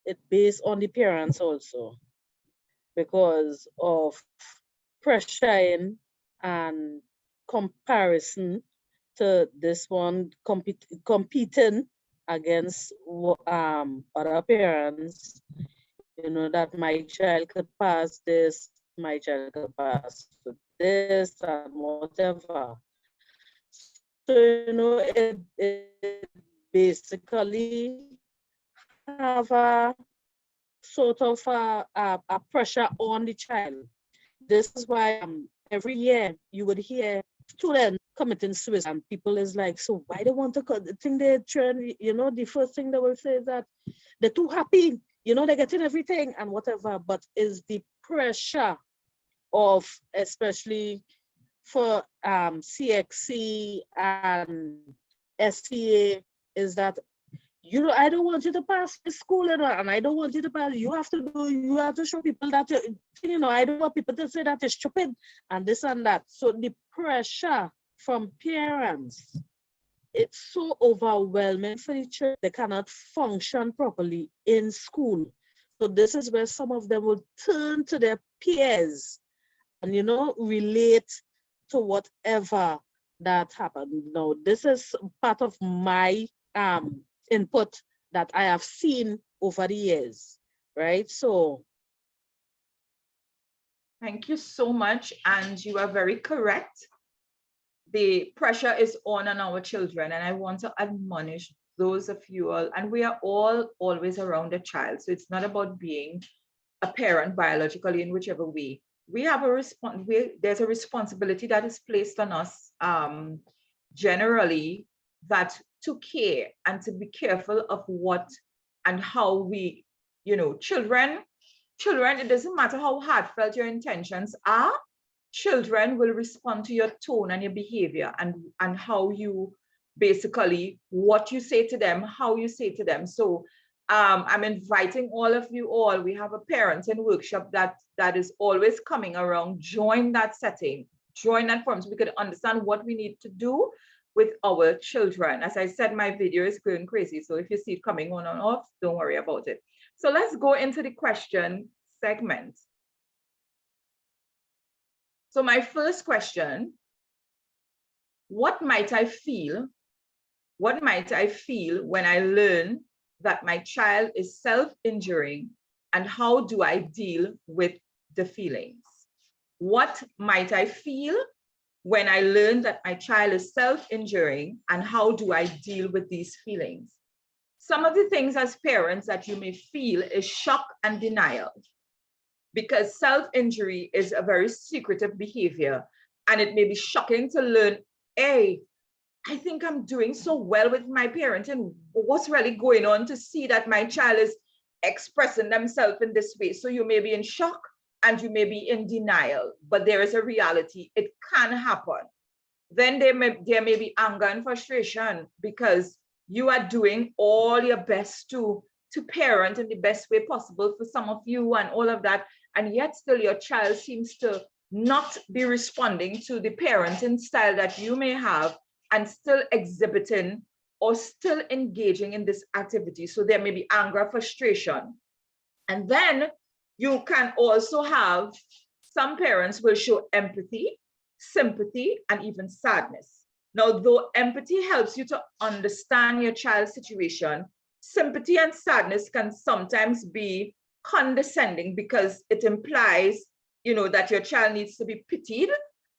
G: it based on the parents also, because of pressuring and comparison to this one competing against other parents, you know, that my child could pass this, my child could pass with this and whatever. So, you know, it basically have a sort of a pressure on the child. This is why every year you would hear students committing suicide, and people is like, so why they want to think they're trying, you know, the first thing they will say is that they're too happy, you know, they're getting everything and whatever, but is the pressure of, especially for CXC and SCA, is that, you know, I don't want you to pass school and I don't want you to pass. You have to show people that, you know, I don't want people to say that you're stupid and this and that. So the pressure from parents, it's so overwhelming for the children. They cannot function properly in school. So this is where some of them will turn to their peers and, you know, relate to whatever that happened. Now, this is part of my input that I have seen over the years, right? So.
B: Thank you so much. And you are very correct. The pressure is on our children. And I want to admonish those of you all, and we are all always around a child. So it's not about being a parent biologically in whichever way. We have there's a responsibility that is placed on us generally, that to care and to be careful of what and how we, you know, children, it doesn't matter how heartfelt your intentions are, children will respond to your tone and your behavior and how you basically, what you say to them, how you say to them. So I'm inviting all of you all. We have a parenting workshop that is always coming around. Join that setting, join that forum so we could understand what we need to do with our children. As I said, my video is going crazy. So if you see it coming on and off, don't worry about it. So let's go into the question segment. So my first question, what might I feel? What might I feel when I learn that my child is self-injuring, and how do I deal with the feelings? What might I feel when I learn that my child is self-injuring, and how do I deal with these feelings? Some of the things as parents that you may feel is shock and denial, because self-injury is a very secretive behavior, and it may be shocking to learn, hey, I think I'm doing so well with my parenting. What's really going on to see that my child is expressing themselves in this way? So you may be in shock and you may be in denial, but there is a reality. It can happen. Then there may be anger and frustration because you are doing all your best to parent in the best way possible for some of you and all of that. And yet still your child seems to not be responding to the parenting style that you may have, and still exhibiting or still engaging in this activity. So there may be anger, frustration. And then you can also have, some parents will show empathy, sympathy, and even sadness. Now, though empathy helps you to understand your child's situation, sympathy and sadness can sometimes be condescending because it implies, that your child needs to be pitied.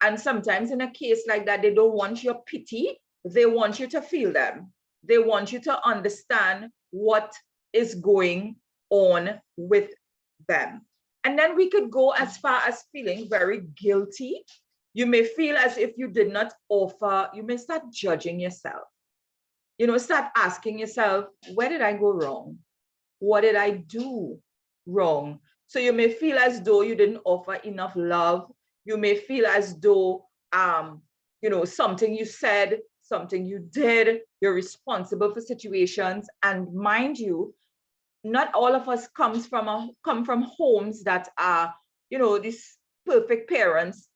B: And sometimes in a case like that, they don't want your pity. They want you to feel them. They want you to understand what is going on with them. And then we could go as far as feeling very guilty. You may feel as if you did not offer, you may start judging yourself. Start asking yourself, where did I go wrong? What did I do wrong? So you may feel as though you didn't offer enough love. You may feel as though, something you said, something you did, you're responsible for situations. And mind you, not all of us come from homes that are, these perfect parents.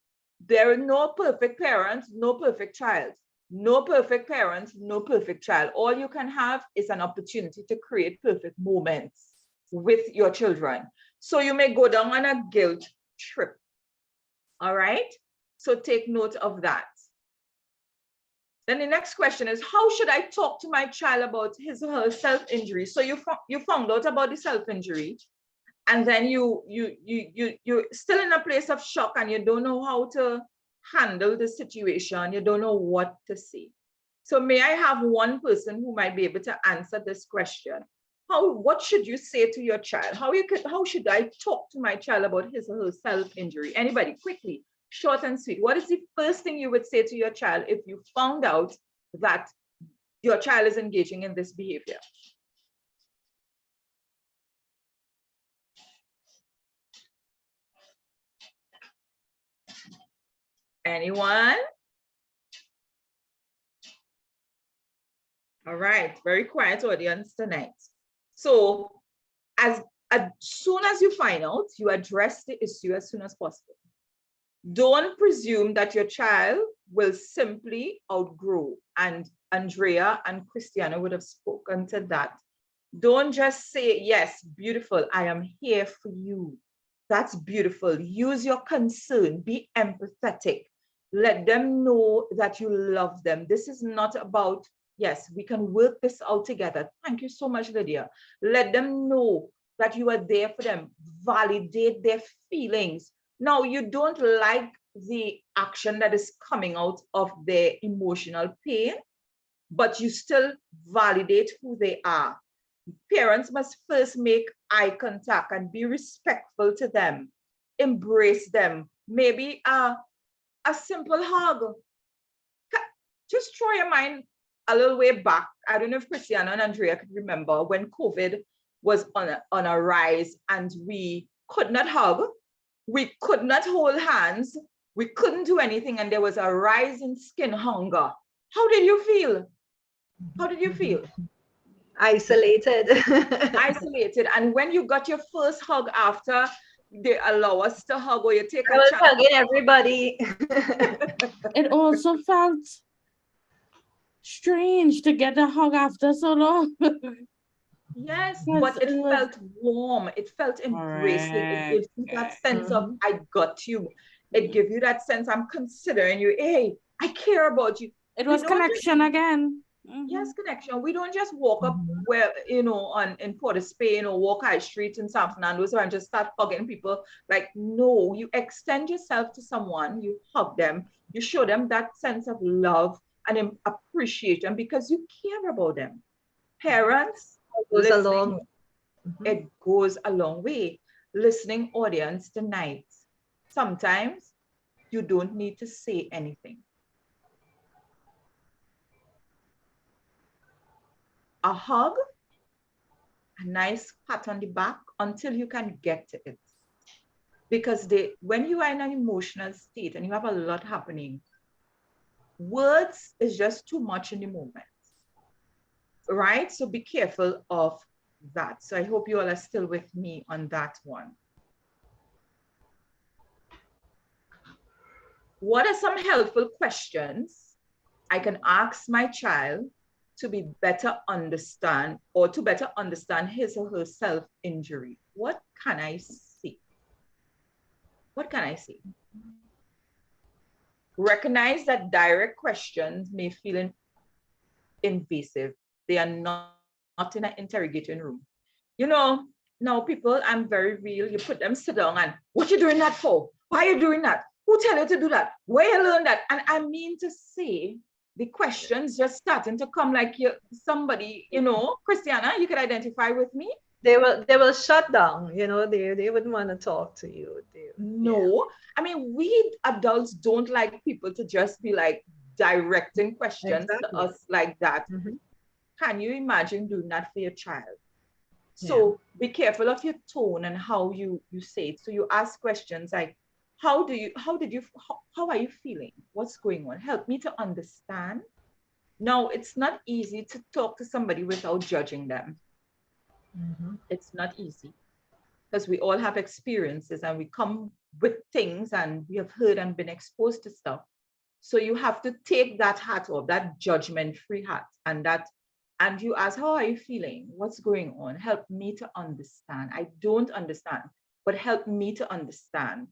B: There are no perfect parents, no perfect child. No perfect parents, no perfect child. All you can have is an opportunity to create perfect moments with your children. So you may go down on a guilt trip. All right, so take note of that. Then the next question is, how should I talk to my child about his or her self-injury? So you found out about the self-injury, and then you're still in a place of shock and you don't know how to handle the situation. You don't know what to say. So may I have one person who might be able to answer this question? What should you say to your child? How should I talk to my child about his or her self-injury? Anybody, quickly, short and sweet. What is the first thing you would say to your child if you found out that your child is engaging in this behavior? Anyone? All right, very quiet audience tonight. So as soon as you find out, you address the issue as soon as possible. Don't presume that your child will simply outgrow. And Andrea and Chritiana would have spoken to that. Don't just say, yes, beautiful, I am here for you. That's beautiful. Use your concern, be empathetic. Let them know that you love them. This is not about, yes, we can work this out together. Thank you so much, Lydia. Let them know that you are there for them. Validate their feelings. Now, you don't like the action that is coming out of their emotional pain, but you still validate who they are. Parents must first make eye contact and be respectful to them. Embrace them. Maybe a simple hug. Just throw your mind a little way back. I don't know if Chritiana and Andrea could remember when COVID was on a rise and we could not hug, we could not hold hands, we couldn't do anything, and there was a rise in skin hunger. How did you feel? How did you feel?
A: Isolated.
B: Isolated. And when you got your first hug after they allow us to hug, or you take
A: I
B: a
A: was
B: chance.
A: hugging everybody.
C: It also felt strange to get a hug after so long.
B: Yes,
C: Yes,
B: but it
C: it was-
B: felt warm. It felt embracing. It gives you that
C: Correct.
B: sense of, I got you. It gives you that sense, I'm considering you. Hey, I care about you.
C: It
B: We
C: was
B: don't just-
C: connection again.
B: Yes, connection. We don't just walk up where, you know, in Port of Spain or walk High Street in San Fernando and just start hugging people. Like, no, you extend yourself to someone, you hug them, you show them that sense of love and appreciation because you care about them. Parents,
A: Goes
B: listening,
A: along.
B: it goes a long way. Listening audience tonight, sometimes you don't need to say anything. A hug, a nice pat on the back until you can get to it. Because when you are in an emotional state and you have a lot happening, words is just too much in the moment, right? So be careful of that. So I hope you all are still with me on that one. What are some helpful questions I can ask my child to be better understand or to better understand his or her self-injury? What can I see? What can I see? Recognize that direct questions may feel invasive. They are not in an interrogating room. You know, now people, I'm very real. You put them sit down and what you doing that for? Why are you doing that? Who tell you to do that? Where you learn that? And I mean to say, the questions just starting to come like somebody, you know, Chritiana, you could identify with me.
A: They will shut down, you know, they wouldn't want to talk to you.
B: No, I mean, we adults don't like people to just be like directing questions to us like that. Can you imagine doing that for your child? So be careful of your tone and how you say it. So you ask questions like, how are you feeling? What's going on? Help me to understand. Now, it's not easy to talk to somebody without judging them. It's not easy because we all have experiences and we come with things and we have heard and been exposed to stuff. So you have to take that hat off, that judgment-free hat, and you ask, how are you feeling? What's going on? Help me to understand. I don't understand, but help me to understand.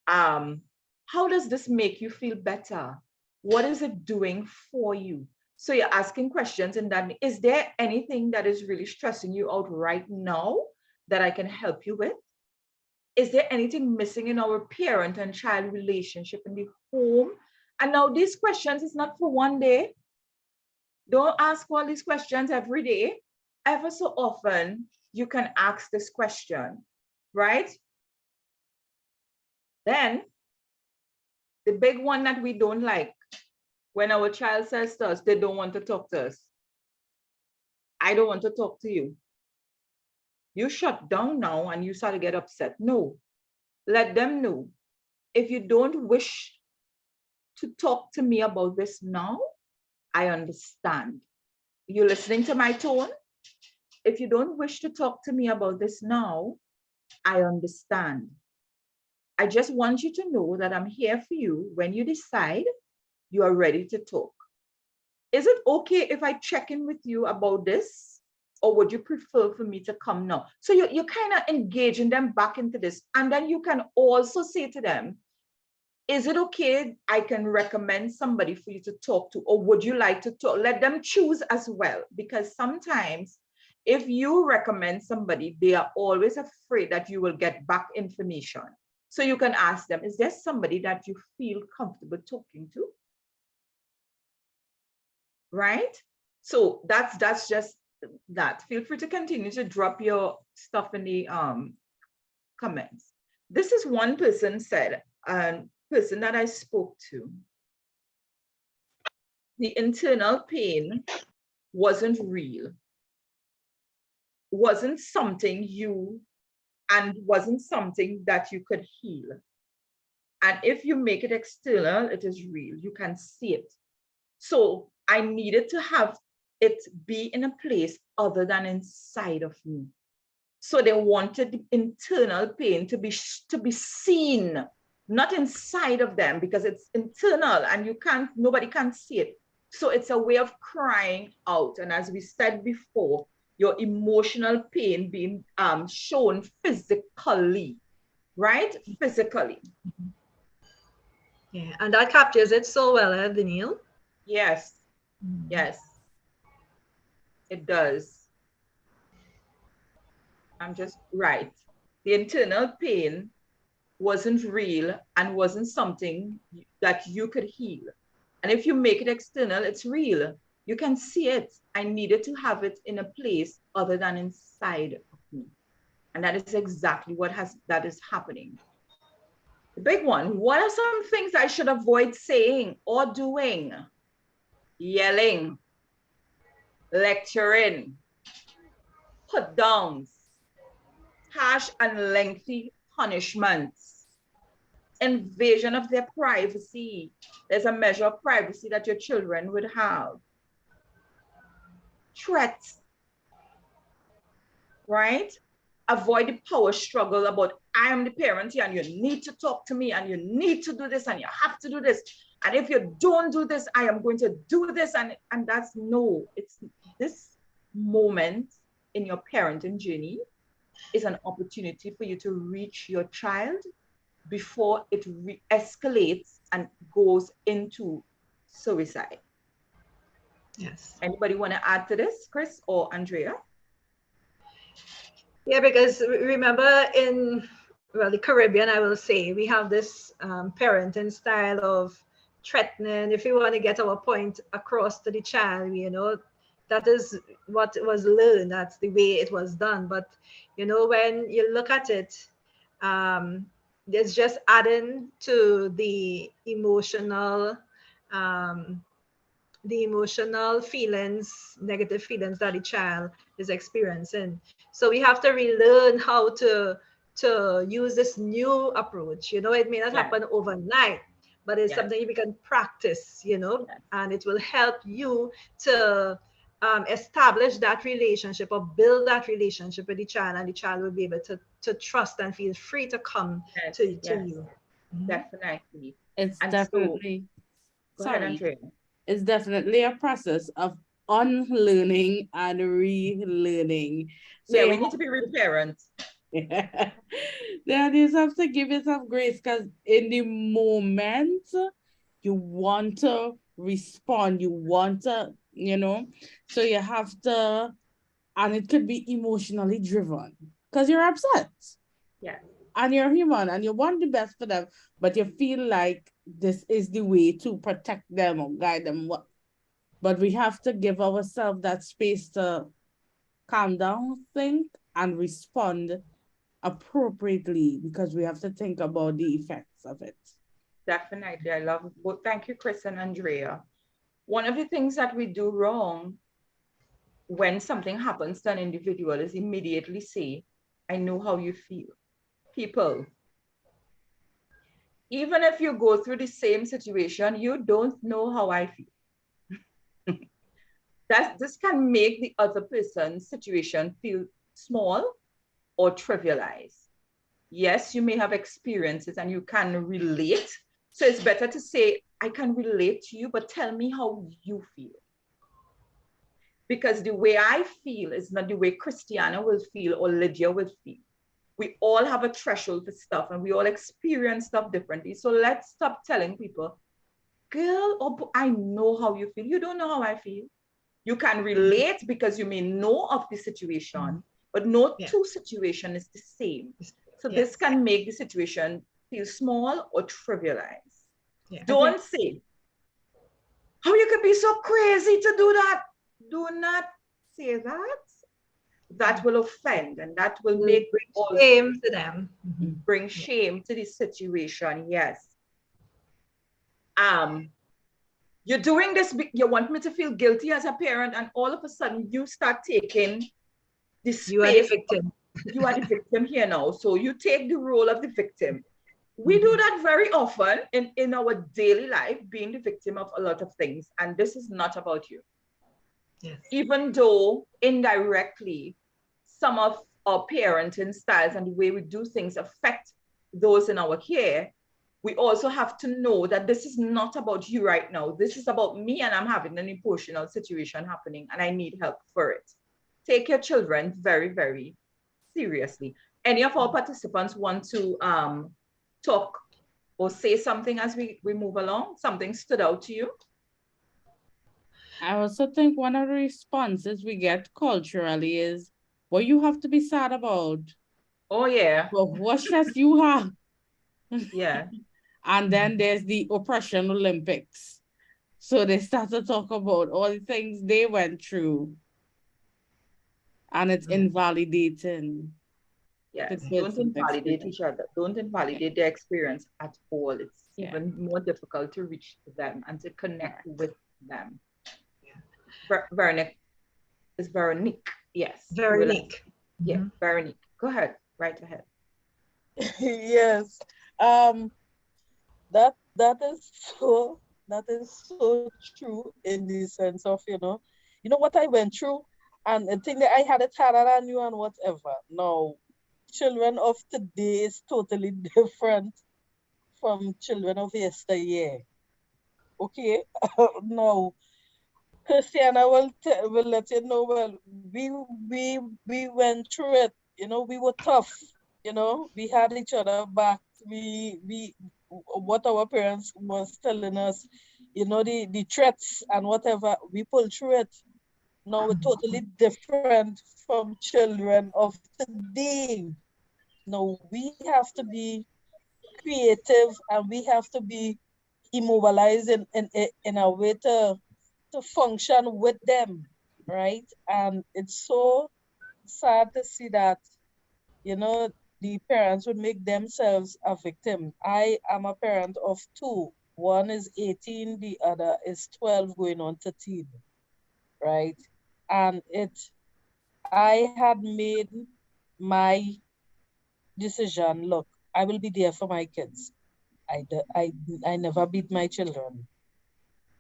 B: How does this make you feel better? What is it doing for you? So you're asking questions, and then is there anything that is really stressing you out right now that I can help you with? Is there anything missing in our parent and child relationship in the home? And now these questions is not for one day. Don't ask all these questions every day. Ever so often, you can ask this question, right? Then, the big one that we don't like, when our child says to us, they don't want to talk to us. I don't want to talk to you. You shut down now and you start to get upset. No, let them know. If you don't wish to talk to me about this now, I understand. You're listening to my tone? If you don't wish to talk to me about this now, I understand. I just want you to know that I'm here for you when you decide you are ready to talk. Is it okay if I check in with you about this? Or would you prefer for me to come now? So you're kind of engaging them back into this. And then you can also say to them, is it okay I can recommend somebody for you to talk to? Or would you like to talk? Let them choose as well. Because sometimes if you recommend somebody, they are always afraid that you will get back information. So you can ask them, is there somebody that you feel comfortable talking to? Right? So that's just that. Feel free to continue to drop your stuff in the comments. This is one person said, person that I spoke to. The internal pain wasn't real, wasn't something wasn't something that you could heal. And if you make it external, it is real. You can see it. So I needed to have it be in a place other than inside of me. So they wanted the internal pain to be seen, not inside of them, because it's internal and nobody can see it. So it's a way of crying out. And as we said before, your emotional pain being shown physically, right? Physically.
A: Yeah, and that captures it so well, Denielle.
B: Yes, yes, it does. I'm just right. The internal pain wasn't real and wasn't something that you could heal. And if you make it external, it's real. You can see it. I needed to have it in a place other than inside of me. And that is exactly that is happening. The big one, what are some things I should avoid saying or doing? Yelling, lecturing, put downs, harsh and lengthy punishments, invasion of their privacy. There's a measure of privacy that your children would have. Threats, right? Avoid the power struggle about I am the parent here and you need to talk to me and you need to do this and you have to do this. And if you don't do this, I am going to do this. And that's no, it's this moment in your parenting journey is an opportunity for you to reach your child before it escalates and goes into suicide.
A: Yes.
B: Anybody want to add to this, Chris or Andrea?
A: Yeah, because remember in, well, the Caribbean, I will say, we have this parenting style of threatening. If we want to get our point across to the child, you know, that is what was learned. That's the way it was done. But, you know, when you look at it, it's just adding to the emotional feelings, negative feelings that the child is experiencing. So we have to relearn how to use this new approach. You know, it may not happen overnight, but it's something we can practice, you know, and it will help you to establish that relationship or build that relationship with the child, and the child will be able to trust and feel free to come to you.
B: Definitely.
C: It's definitely,
B: go ahead, Andrea.
C: It's definitely a process of unlearning and relearning. So
B: yeah, we need to be real parents.
C: Yeah. Then you have to give yourself grace, because in the moment you want to respond, you want to, you know, so you have to, and it could be emotionally driven because you're upset.
B: Yeah.
C: And you're human and you want the best for them, but you feel like this is the way to protect them or guide them. But we have to give ourselves that space to calm down, think, and respond appropriately, because we have to think about the effects of it.
B: Definitely. I love it. Well, thank you, Chris and Andrea. One of the things that we do wrong when something happens to an individual is immediately say, I know how you feel. People, even if you go through the same situation, you don't know how I feel. This can make the other person's situation feel small or trivialized. Yes, you may have experiences and you can relate. So it's better to say, I can relate to you, but tell me how you feel. Because the way I feel is not the way Chritiana will feel or Lydia will feel. We all have a threshold for stuff and we all experience stuff differently. So let's stop telling people, girl, or I know how you feel. You don't know how I feel. You can relate because you may know of the situation, but no two situation is the same. So this can make the situation feel small or trivialized. Don't say, how you could be so crazy to do that. Do not say that. That will offend and that will make
A: shame to them.
B: Bring shame to the situation. Yes. You're doing this, you want me to feel guilty as a parent, and all of a sudden you start taking this. You are the victim. You are the victim here now. So you take the role of the victim. We do that very often in our daily life, being the victim of a lot of things. And this is not about you.
A: Yes.
B: Even though indirectly some of our parenting styles and the way we do things affect those in our care, we also have to know that this is not about you right now. This is about me, and I'm having an emotional situation happening and I need help for it. Take your children very, very seriously. Any of our participants want to talk or say something as we move along? Something stood out to you?
C: I also think one of the responses we get culturally is, what you have to be sad about?
B: Oh, yeah.
C: But what stress you have?
B: Yeah.
C: And then there's the oppression Olympics. So they start to talk about all the things they went through. And it's invalidating.
B: Yes, don't invalidate each other. Don't invalidate their experience at all. It's even more difficult to reach them and to connect with them. Veronique is Veronique. Yes.
A: Veronique.
B: Yeah, Veronique. Go ahead. Right ahead.
G: Yes. That is so true in the sense of, you know what I went through, and the thing that I had it harder than you and whatever. No, children of today is totally different from children of yesteryear. Okay? No, Chritiana will let you know. Well, we went through it. We were tough. We had each other back. We what our parents was telling us, the threats and whatever, we pulled through it. Now we're totally different from children of today. Now we have to be creative, and we have to be immobilized in a way to function with them, right? And it's so sad to see that, the parents would make themselves a victim. I am a parent of two. One is 18, the other is 12 going on 13, right? And I had made my decision. Look, I will be there for my kids. I never beat my children,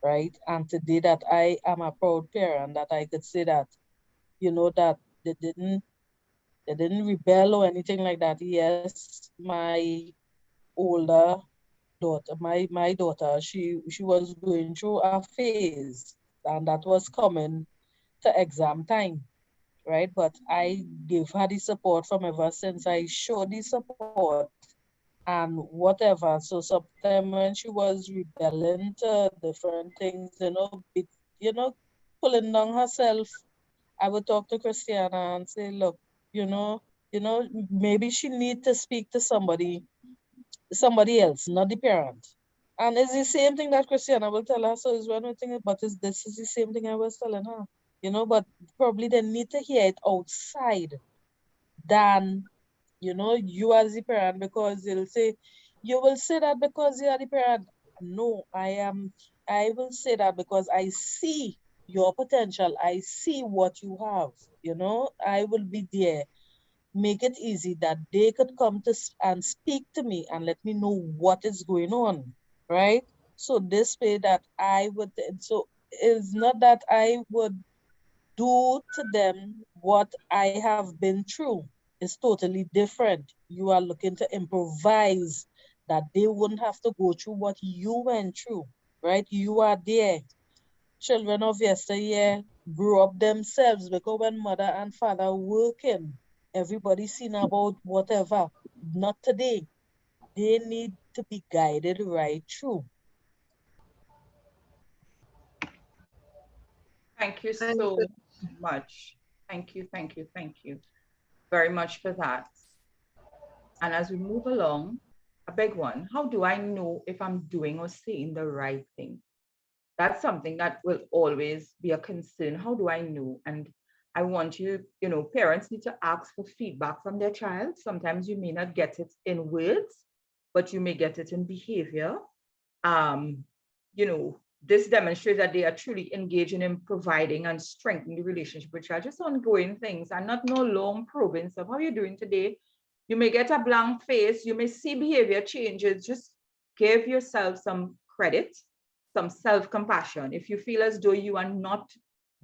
G: right? And today that I am a proud parent, that I could say that, that they didn't rebel or anything like that. Yes, my older daughter, my daughter, she was going through a phase, and that was coming to exam time, right? But I gave her the support from ever since. I showed the support and whatever. So sometimes when she was rebelling to different things, pulling down herself, I would talk to Chritiana and say, look, maybe she need to speak to somebody else, not the parent. And it's the same thing that Chritiana will tell her. So it's one thing, but this is the same thing I was telling her. But probably they need to hear it outside than, you as the parent, because they'll say, you will say that because you are the parent. No, I will say that because I see your potential. I see what you have, I will be there. Make it easy that they could come and speak to me and let me know what is going on, right? So this way that so it's not that I would do to them what I have been through. It's totally different. You are looking to improvise that they wouldn't have to go through what you went through, right? You are there. Children of yesteryear grew up themselves because when mother and father working, everybody seen about whatever. Not today. They need to be guided right through.
B: Thank you so much. Thank you very much for that. And as we move along, a big one, how do I know if I'm doing or saying the right thing? That's something that will always be a concern. How do I know? And I want parents need to ask for feedback from their child. Sometimes you may not get it in words, but you may get it in behavior. This demonstrates that they are truly engaging in providing and strengthening the relationship with child, just ongoing things and not no long probing stuff. How are you doing today? You may get a blank face. You may see behavior changes. Just give yourself some credit, some self-compassion. If you feel as though you are not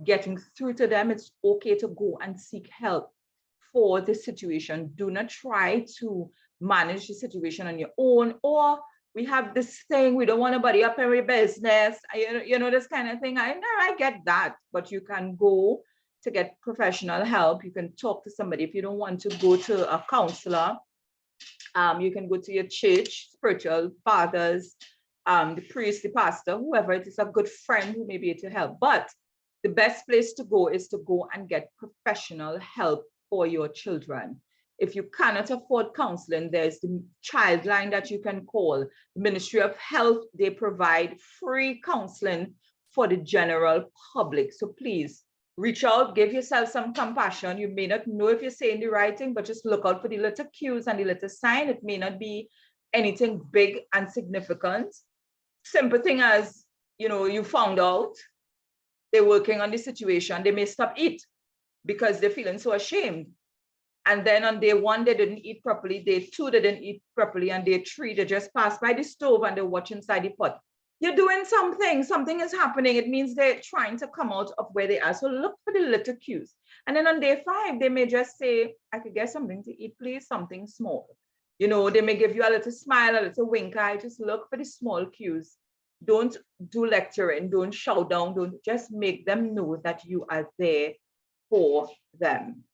B: getting through to them, it's okay to go and seek help for the situation. Do not try to manage the situation on your own, or we have this thing, we don't want nobody up in our business, you know, this kind of thing. I get that, but you can go to get professional help. You can talk to somebody. If you don't want to go to a counselor, you can go to your church, spiritual fathers, the priest, the pastor, whoever it is, a good friend who may be able to help. But the best place to go is to go and get professional help for your children. If you cannot afford counseling, there's the child line that you can call. The Ministry of Health, they provide free counseling for the general public. So please reach out, give yourself some compassion. You may not know if you're saying the right thing, but just look out for the little cues and the little sign. It may not be anything big and significant. Simple thing as, you know, you found out they're working on the situation, they may stop eat because they're feeling so ashamed. And then on day 1, they didn't eat properly. Day 2, they didn't eat properly. And day 3, they just passed by the stove and they watch inside the pot. You're doing something is happening. It means they're trying to come out of where they are. So look for the little cues. And then on day 5, they may just say, I could get something to eat, please, something small. You know, they may give you a little smile, a little wink eye. Just look for the small cues. Don't do lecturing, don't shout down, don't, just make them know that you are there for them.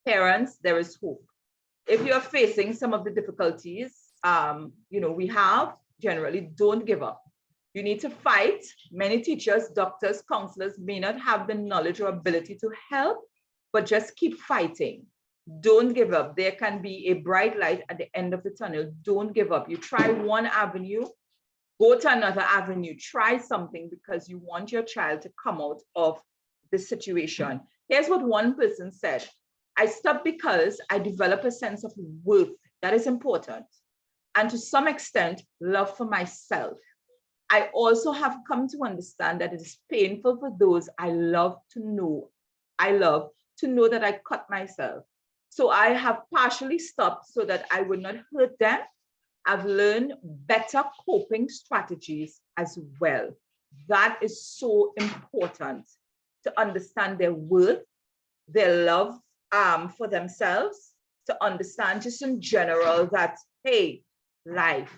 B: Parents, there is hope. If you're facing some of the difficulties, you know, we have, generally, don't give up. You need to fight. Many teachers, doctors, counselors may not have the knowledge or ability to help, but just keep fighting. Don't give up. There can be a bright light at the end of the tunnel. Don't give up. You try one avenue, go to another avenue, try something because you want your child to come out of the situation. Here's what one person said. I stopped because I develop a sense of worth. That is important. And to some extent, love for myself. I also have come to understand that it is painful for those I love to know. I love to know that I cut myself. So I have partially stopped so that I would not hurt them. I've learned better coping strategies as well. That is so important, to understand their worth, their love for themselves, to understand just in general that, hey, life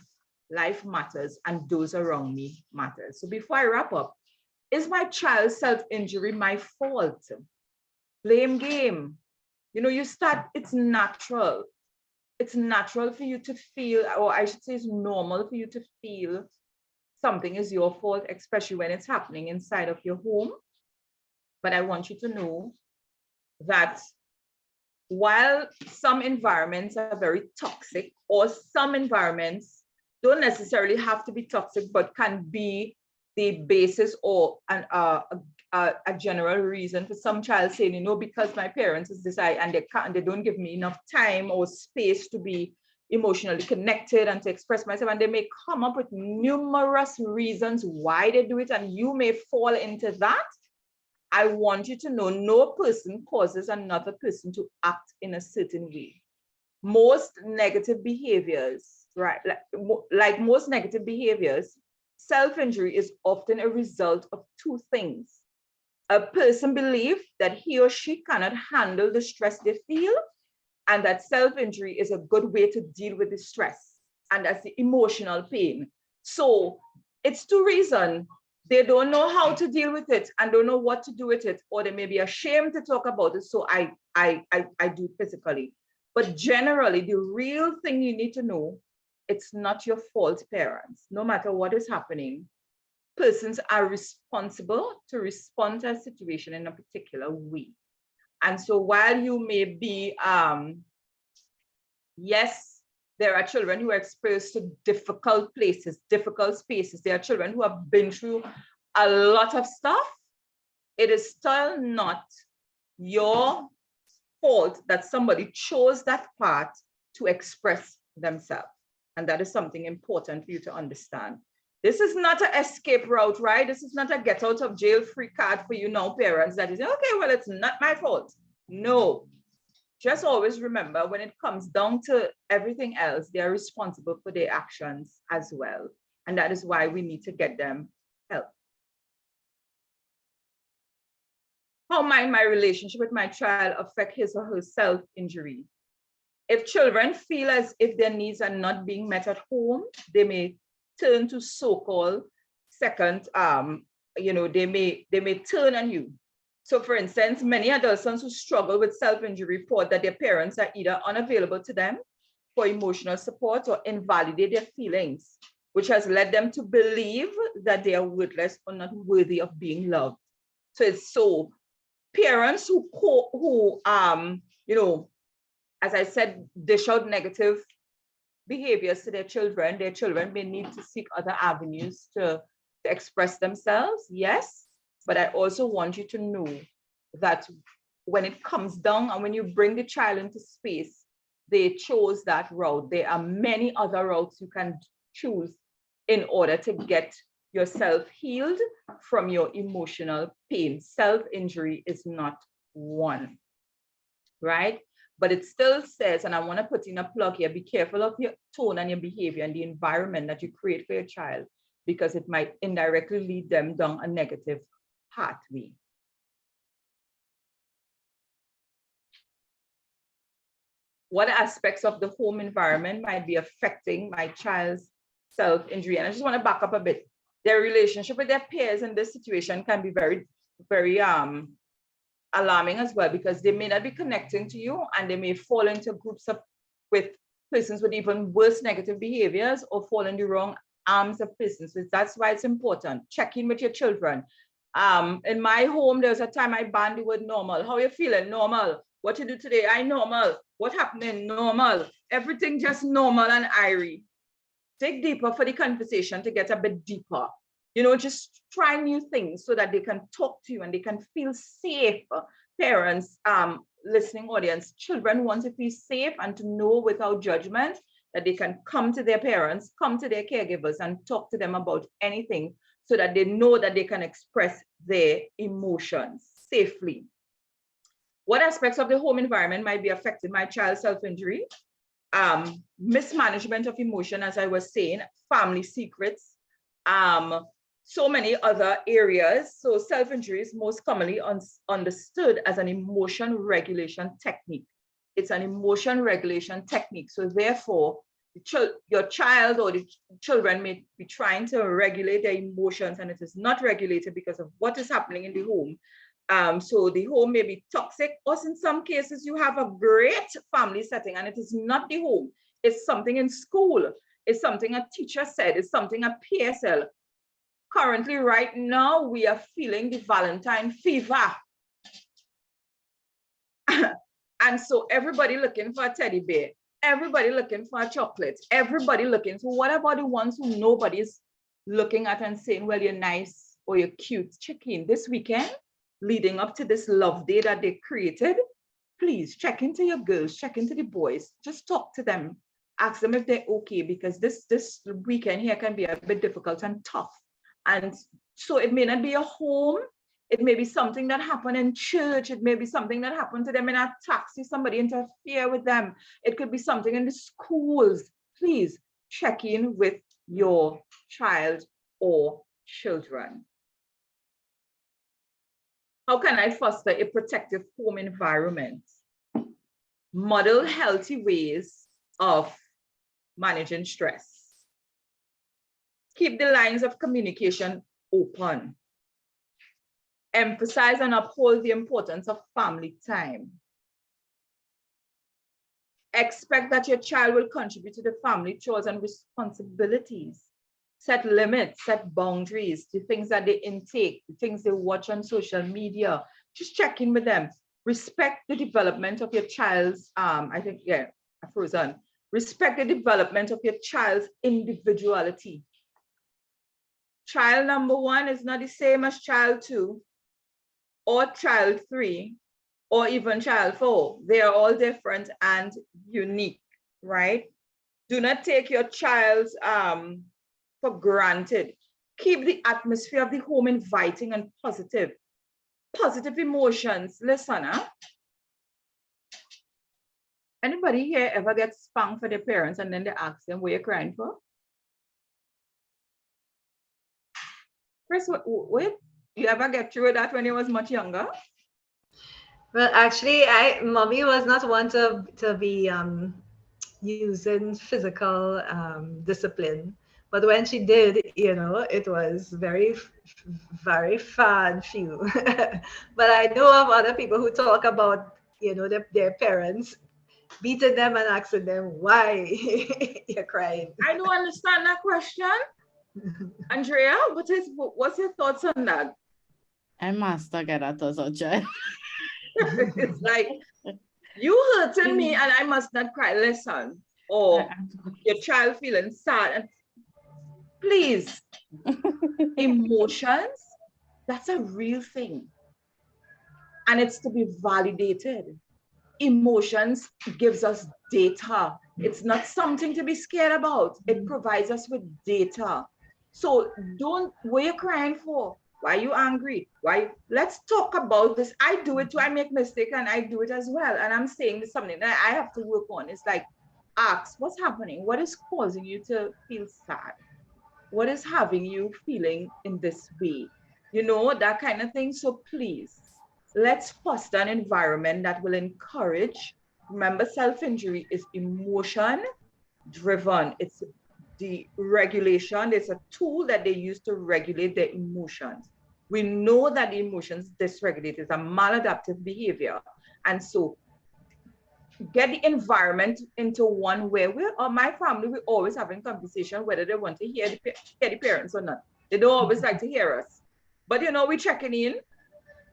B: matters and those around me matters. So before I wrap up, is my child's self-injury my fault? Blame game. You know, you start, it's natural. It's natural for you to feel, or I should say it's normal for you to feel something is your fault, especially when it's happening inside of your home. But I want you to know that while some environments are very toxic, or some environments don't necessarily have to be toxic, but can be the basis or a general reason for some child saying, you know, because my parents is this, and they don't give me enough time or space to be emotionally connected and to express myself, and they may come up with numerous reasons why they do it, and you may fall into that. I want you to know no person causes another person to act in a certain way. Most negative behaviors, right? Like most negative behaviors, self-injury is often a result of two things. A person believes that he or she cannot handle the stress they feel, and that self-injury is a good way to deal with the stress, and that's the emotional pain. So it's two reasons. They don't know how to deal with it and don't know what to do with it, or they may be ashamed to talk about it. So I do physically. But generally, the real thing you need to know, it's not your fault, parents. No matter what is happening, persons are responsible to respond to a situation in a particular way. And so while you may be, yes, there are children who are exposed to difficult places, difficult spaces. There are children who have been through a lot of stuff. It is still not your fault that somebody chose that path to express themselves. And that is something important for you to understand. This is not an escape route, right? This is not a get out of jail free card for you now, parents, that is, okay, well, it's not my fault. No. Just always remember, when it comes down to everything else, they are responsible for their actions as well. And that is why we need to get them help. How might my relationship with my child affect his or her self-injury? If children feel as if their needs are not being met at home, they may turn to so-called second, they may turn on you. So for instance, many adolescents who struggle with self-injury report that their parents are either unavailable to them for emotional support or invalidate their feelings, which has led them to believe that they are worthless or not worthy of being loved. So it's so parents who as I said, dish out negative behaviors to their children may need to seek other avenues to express themselves, yes, but I also want you to know that when it comes down and when you bring the child into space, they chose that route. There are many other routes you can choose in order to get yourself healed from your emotional pain. Self-injury is not one, right? But it still says, and I want to put in a plug here, be careful of your tone and your behavior and the environment that you create for your child, because it might indirectly lead them down a negative pathway. What aspects of the home environment might be affecting my child's self-injury? And I just want to back up a bit. Their relationship with their peers in this situation can be very, very alarming as well, because they may not be connecting to you and they may fall into groups with persons with even worse negative behaviors or fall in the wrong arms of persons. So that's why it's important. Check in with your children. In my home, there was a time I banned the word normal. How you feeling? Normal. What you do today? I normal. What happening? Normal. Everything just normal and airy. Dig deeper for the conversation to get a bit deeper. Just try new things so that they can talk to you and they can feel safe. Parents, listening audience, children want to feel safe and to know without judgment that they can come to their parents, come to their caregivers and talk to them about anything so that they know that they can express their emotions safely. What aspects of the home environment might be affecting my child's self-injury? Mismanagement of emotion, as I was saying, family secrets, so many other areas. So self-injury is most commonly understood as an emotion regulation technique. It's an emotion regulation technique. So therefore, your child or the children may be trying to regulate their emotions and it is not regulated because of what is happening in the home. So the home may be toxic, or in some cases you have a great family setting and it is not the home. It's something in school. It's something a teacher said. It's something a PSL. Currently, right now, we are feeling the Valentine fever. And so everybody looking for a teddy bear. Everybody looking for a chocolate. Everybody looking for, what about the ones who nobody's looking at and saying, well, you're nice or you're cute? Check in this weekend, leading up to this love day that they created. Please check into your girls, check into the boys, just talk to them, ask them if they're okay, because this weekend here can be a bit difficult and tough. And so it may not be a home, it may be something that happened in church, it may be something that happened to them in a taxi, somebody interfere with them, it could be something in the schools. Please check in with your child or children. How can I foster a protective home environment? Model healthy ways of managing stress. Keep the lines of communication open. Emphasize and uphold the importance of family time. Expect that your child will contribute to the family chores and responsibilities. Set limits, set boundaries, the things that they intake, the things they watch on social media. Just check in with them. Respect the development of your child's, Respect the development of your child's individuality. Child number 1 is not the same as child 2 or child 3 or even child 4. They are all different and unique, right? Do not take your child for granted. Keep the atmosphere of the home inviting and positive. Positive emotions. Listen, anybody here ever get spanked for their parents and then they ask them, what are you crying for? Chris, wait, you ever get through that when you was much younger?
A: Well, actually, mommy was not one to be using physical discipline, but when she did, it was very fun few. But I know of other people who talk about, their parents beating them and asking them why you're crying.
B: I don't understand that question. Andrea, what's your thoughts on that?
C: I must get at us, child.
B: It's like, you hurting me and I must not cry. Listen, or your child feeling sad, and please, emotions, that's a real thing, and it's to be validated. Emotions gives us data. It's not something to be scared about. It provides us with data. So what are you crying for? Why are you angry? Let's talk about this. I do it too. I make mistakes and I do it as well. And I'm saying this is something that I have to work on. It's like, ask, what's happening? What is causing you to feel sad? What is having you feeling in this way? That kind of thing. So please, let's foster an environment that will encourage. Remember, self-injury is emotion driven. It's the regulation. It's a tool that they use to regulate their emotions. We know that the emotions dysregulate is a maladaptive behavior. And so get the environment into one where my family, we're always having conversation whether they want to hear the parents or not. They don't always like to hear us. But we're checking in,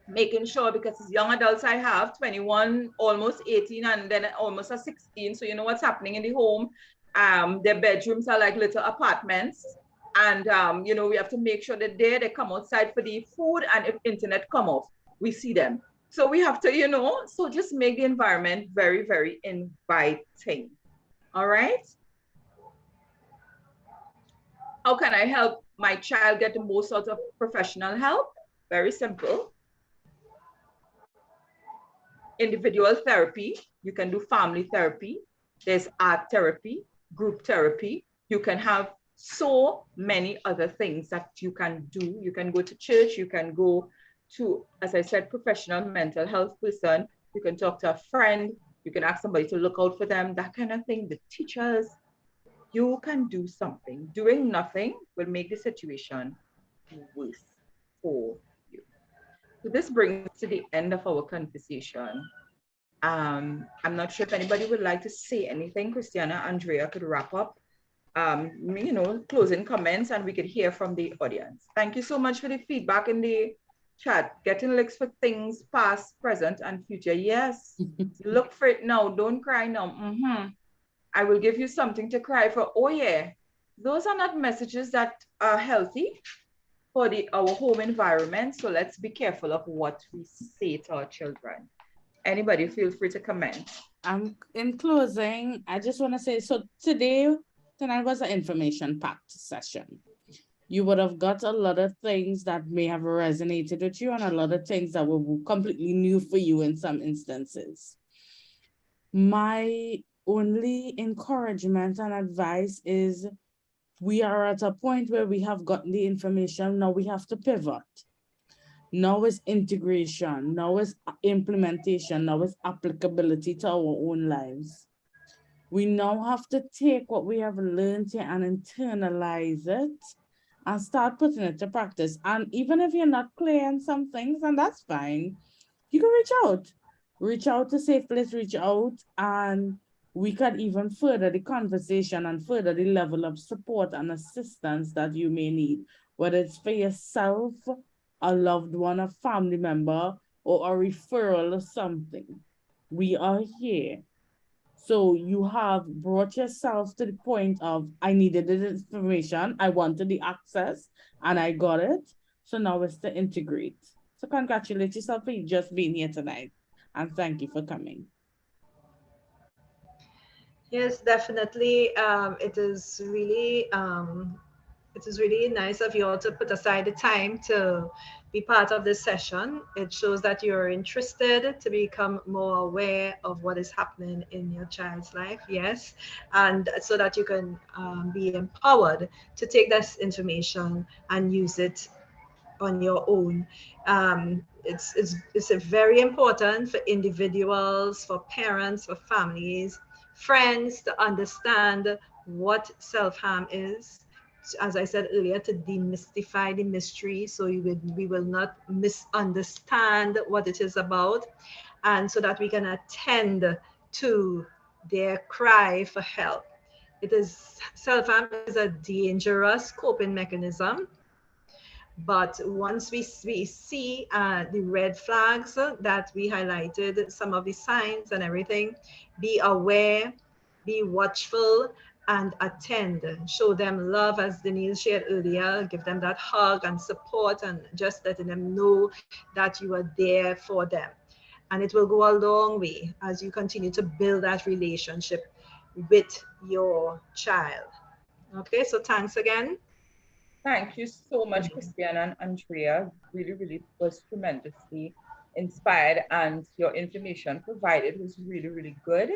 B: making sure, because as young adults I have, 21, almost 18, and then almost a 16. So you know what's happening in the home. Their bedrooms are like little apartments. And, we have to make sure that they come outside for the food, and if internet come off, we see them. So we have to, so just make the environment very, very inviting. All right. How can I help my child get the most out of professional help? Very simple. Individual therapy. You can do family therapy. There's art therapy, group therapy. You can have so many other things that you can do. You can go to church. You can go to, as I said, professional mental health person. You can talk to a friend. You can ask somebody to look out for them, that kind of thing. The teachers, you can do something. Doing nothing will make the situation worse for you. So this brings us to the end of our conversation. I'm not sure if anybody would like to say anything. Chritiana, Andrea could wrap up, closing comments, and we could hear from the audience. Thank you so much for the feedback in the chat. Getting links for things past, present, and future. Yes, look for it now. Don't cry now. I will give you something to cry for. Oh yeah, those are not messages that are healthy for our home environment. So let's be careful of what we say to our children. Anybody feel free to comment.
C: In closing, I just want to say, so tonight was an information-packed session. You would have got a lot of things that may have resonated with you, and a lot of things that were completely new for you in some instances. My only encouragement and advice is, we are at a point where we have gotten the information. Now we have to pivot. Now is integration. Now is implementation. Now is applicability to our own lives. We now have to take what we have learned here and internalize it and start putting it to practice. And even if you're not clear on some things, and that's fine, you can reach out. Reach out to Safe Place, reach out, and we could even further the conversation and further the level of support and assistance that you may need, whether it's for yourself, a loved one, a family member, or a referral or something. We are here. So you have brought yourself to the point of, I needed the information, I wanted the access, and I got it. So now it's to integrate. So congratulate yourself for just being here tonight. And thank you for coming.
A: Yes, definitely. It is really nice of you all to put aside the time to be part of this session. It shows that you're interested to become more aware of what is happening in your child's life. Yes, and so that you can be empowered to take this information and use it on your own. It's a very important for individuals, for parents, for families, friends to understand what self-harm is. As I said earlier, to demystify the mystery so we will not misunderstand what it is about, and so that we can attend to their cry for help. Self-harm is a dangerous coping mechanism, but once we see the red flags that we highlighted, some of the signs and everything, be aware, be watchful, and attend. Show them love, as Denielle shared earlier. Give them that hug and support, and just letting them know that you are there for them. And it will go a long way as you continue to build that relationship with your child. Okay, so thanks again.
B: Thank you so much, Chritiana and Andrea. Really was tremendously inspired, and your information provided was really good.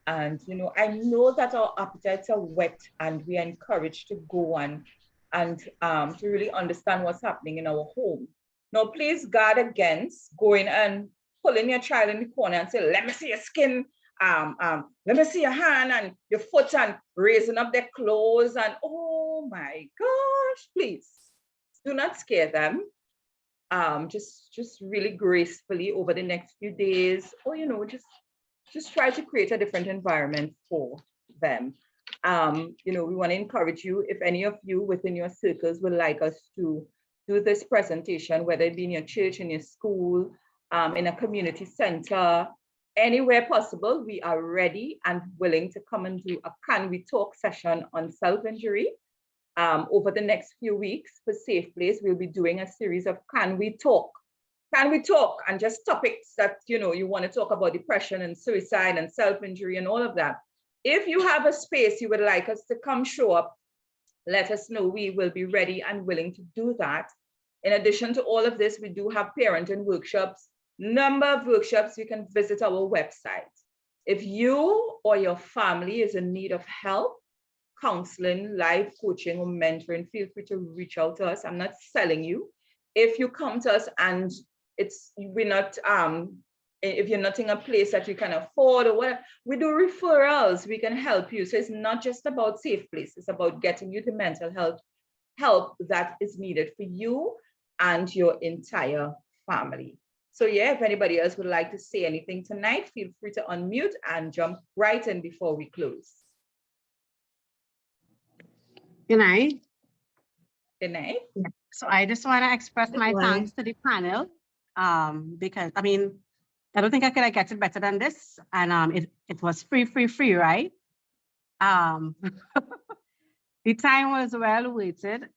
B: And I know that our appetites are whet, and we are encouraged to go on and to really understand what's happening in our home. Now, please guard against going and pulling your child in the corner and say, let me see your skin, let me see your hand and your foot, and raising up their clothes, and oh my gosh, please do not scare them. Just really gracefully over the next few days, or just try to create a different environment for them. We want to encourage you, if any of you within your circles would like us to do this presentation, whether it be in your church, in your school, in a community center, anywhere possible, we are ready and willing to come and do a Can We Talk session on self-injury. Over the next few weeks for Safe Place, we'll be doing a series of Can We Talk? Can we talk? And just topics that, you want to talk about, depression and suicide and self-injury and all of that. If you have a space you would like us to come show up, let us know. We will be ready and willing to do that. In addition to all of this, we do have parenting workshops, number of workshops. You can visit our website. If you or your family is in need of help, counseling, life coaching, or mentoring, feel free to reach out to us. I'm not selling you. If you come to us and we're not, if you're not in a place that you can afford or whatever, we do referrals. We can help you. So it's not just about Safe Place. It's about getting you the mental health help that is needed for you and your entire family. So yeah, if anybody else would like to say anything tonight, feel free to unmute and jump right in before we close.
D: Good night.
B: Good night.
D: Yeah. So I just want to express my thanks to the panel, because I mean, I don't think I could have get it better than this, and it was free, right? The time was well weighted.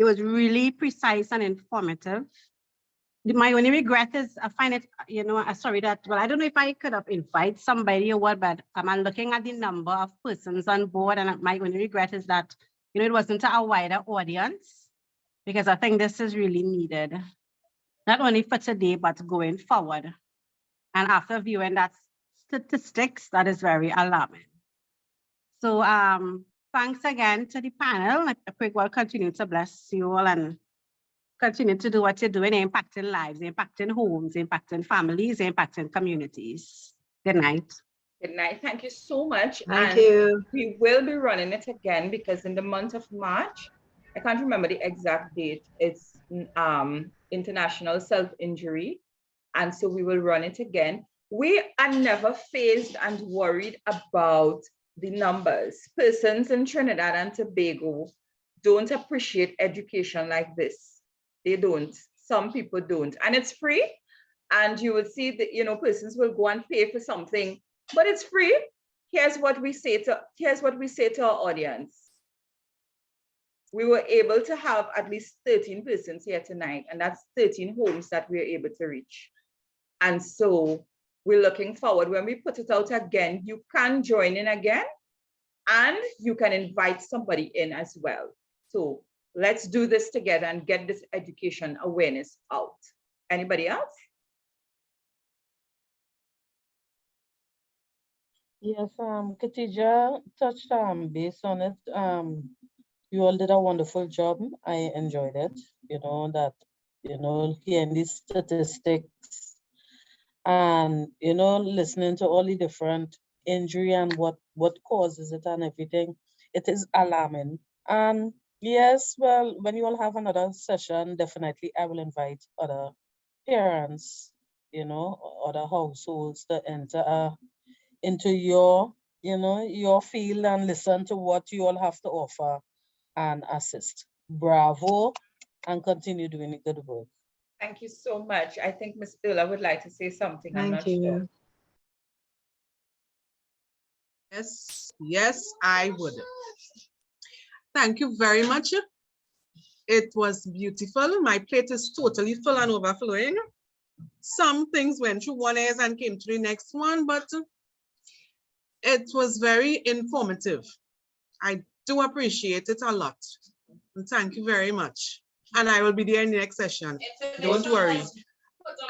D: It was really precise and informative. My only regret is I find it, sorry that, well, I don't know if I could have invited somebody or what, but I'm looking at the number of persons on board, and my only regret is that, it wasn't a wider audience, because I think this is really needed, not only for today, but going forward. And after viewing that statistics, that is very alarming. So thanks again to the panel. I pray God continue to bless you all and continue to do what you're doing, impacting lives, impacting homes, impacting families, impacting communities. Good night.
B: Good night. Thank you so much.
A: Thank you.
B: We will be running it again because in the month of March, I can't remember the exact date, it's International Self-Injury. And so we will run it again. We are never fazed and worried about the numbers. Persons in Trinidad and Tobago don't appreciate education like this. They don't. Some people don't. And it's free. And you will see that, persons will go and pay for something, but it's free. Here's what we say to our audience. We were able to have at least 13 persons here tonight, and that's 13 homes that we're able to reach. And so we're looking forward. When we put it out again, you can join in again, and you can invite somebody in as well. So let's do this together and get this education awareness out. Anybody else?
G: Yes, Khadija touched base on it. You all did a wonderful job. I enjoyed it. Hearing these statistics and, listening to all the different injury and what causes it and everything. It is alarming. And yes, well, when you all have another session, definitely I will invite other parents, other households to enter into your field and listen to what you all have to offer and assist. Bravo, and continue doing the good work.
B: Thank you so much. I think Ms. Billa would like to say something. I'm not sure.
F: Yes, I would. Thank you very much. It was beautiful. My plate is totally full and overflowing. Some things went through one ear and came to the next one, but it was very informative. I do appreciate it a lot. And thank you very much. And I will be there in the next session. Don't worry.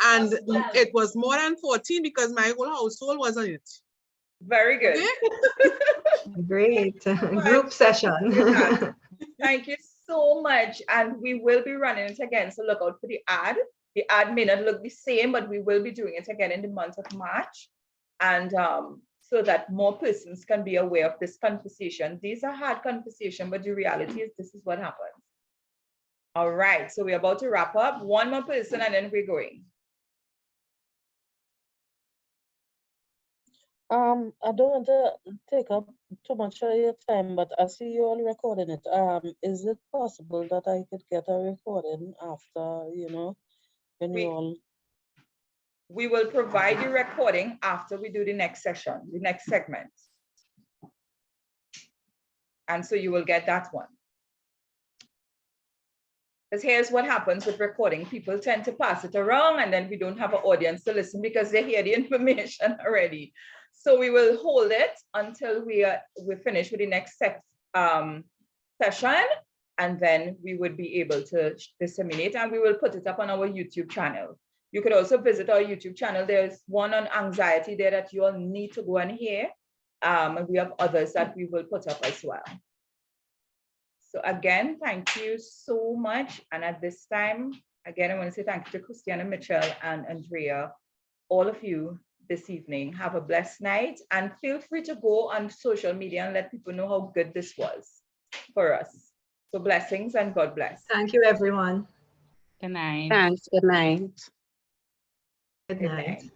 F: And it was more than 14 because my whole household was on it.
B: Very good.
F: Okay?
A: Great. Group session.
B: Thank you so much. And we will be running it again. So look out for the ad. The ad may not look the same, but we will be doing it again in the month of March. And so that more persons can be aware of this conversation. These are hard conversations, but the reality is this is what happens. All right, so we're about to wrap up. One more person and then we're going.
G: I don't want to take up too much of your time, but I see you all recording it. Is it possible that I could get a recording after, when you all...
B: We will provide the recording after we do the next session, the next segment. And so you will get that one. Because here's what happens with recording. People tend to pass it around and then we don't have an audience to listen because they hear the information already. So we will hold it until we're finished with the next session, and then we would be able to disseminate, and we will put it up on our YouTube channel. You could also visit our YouTube channel. There's one on anxiety there that you all need to go and hear. And we have others that we will put up as well. So again, thank you so much. And at this time, again, I want to say thank you to Chritiana, Mitchell, and Andrea, all of you this evening. Have a blessed night and feel free to go on social media and let people know how good this was for us. So blessings and God bless.
A: Thank you, everyone.
C: Good night.
D: Thanks. Good night.
A: Good night.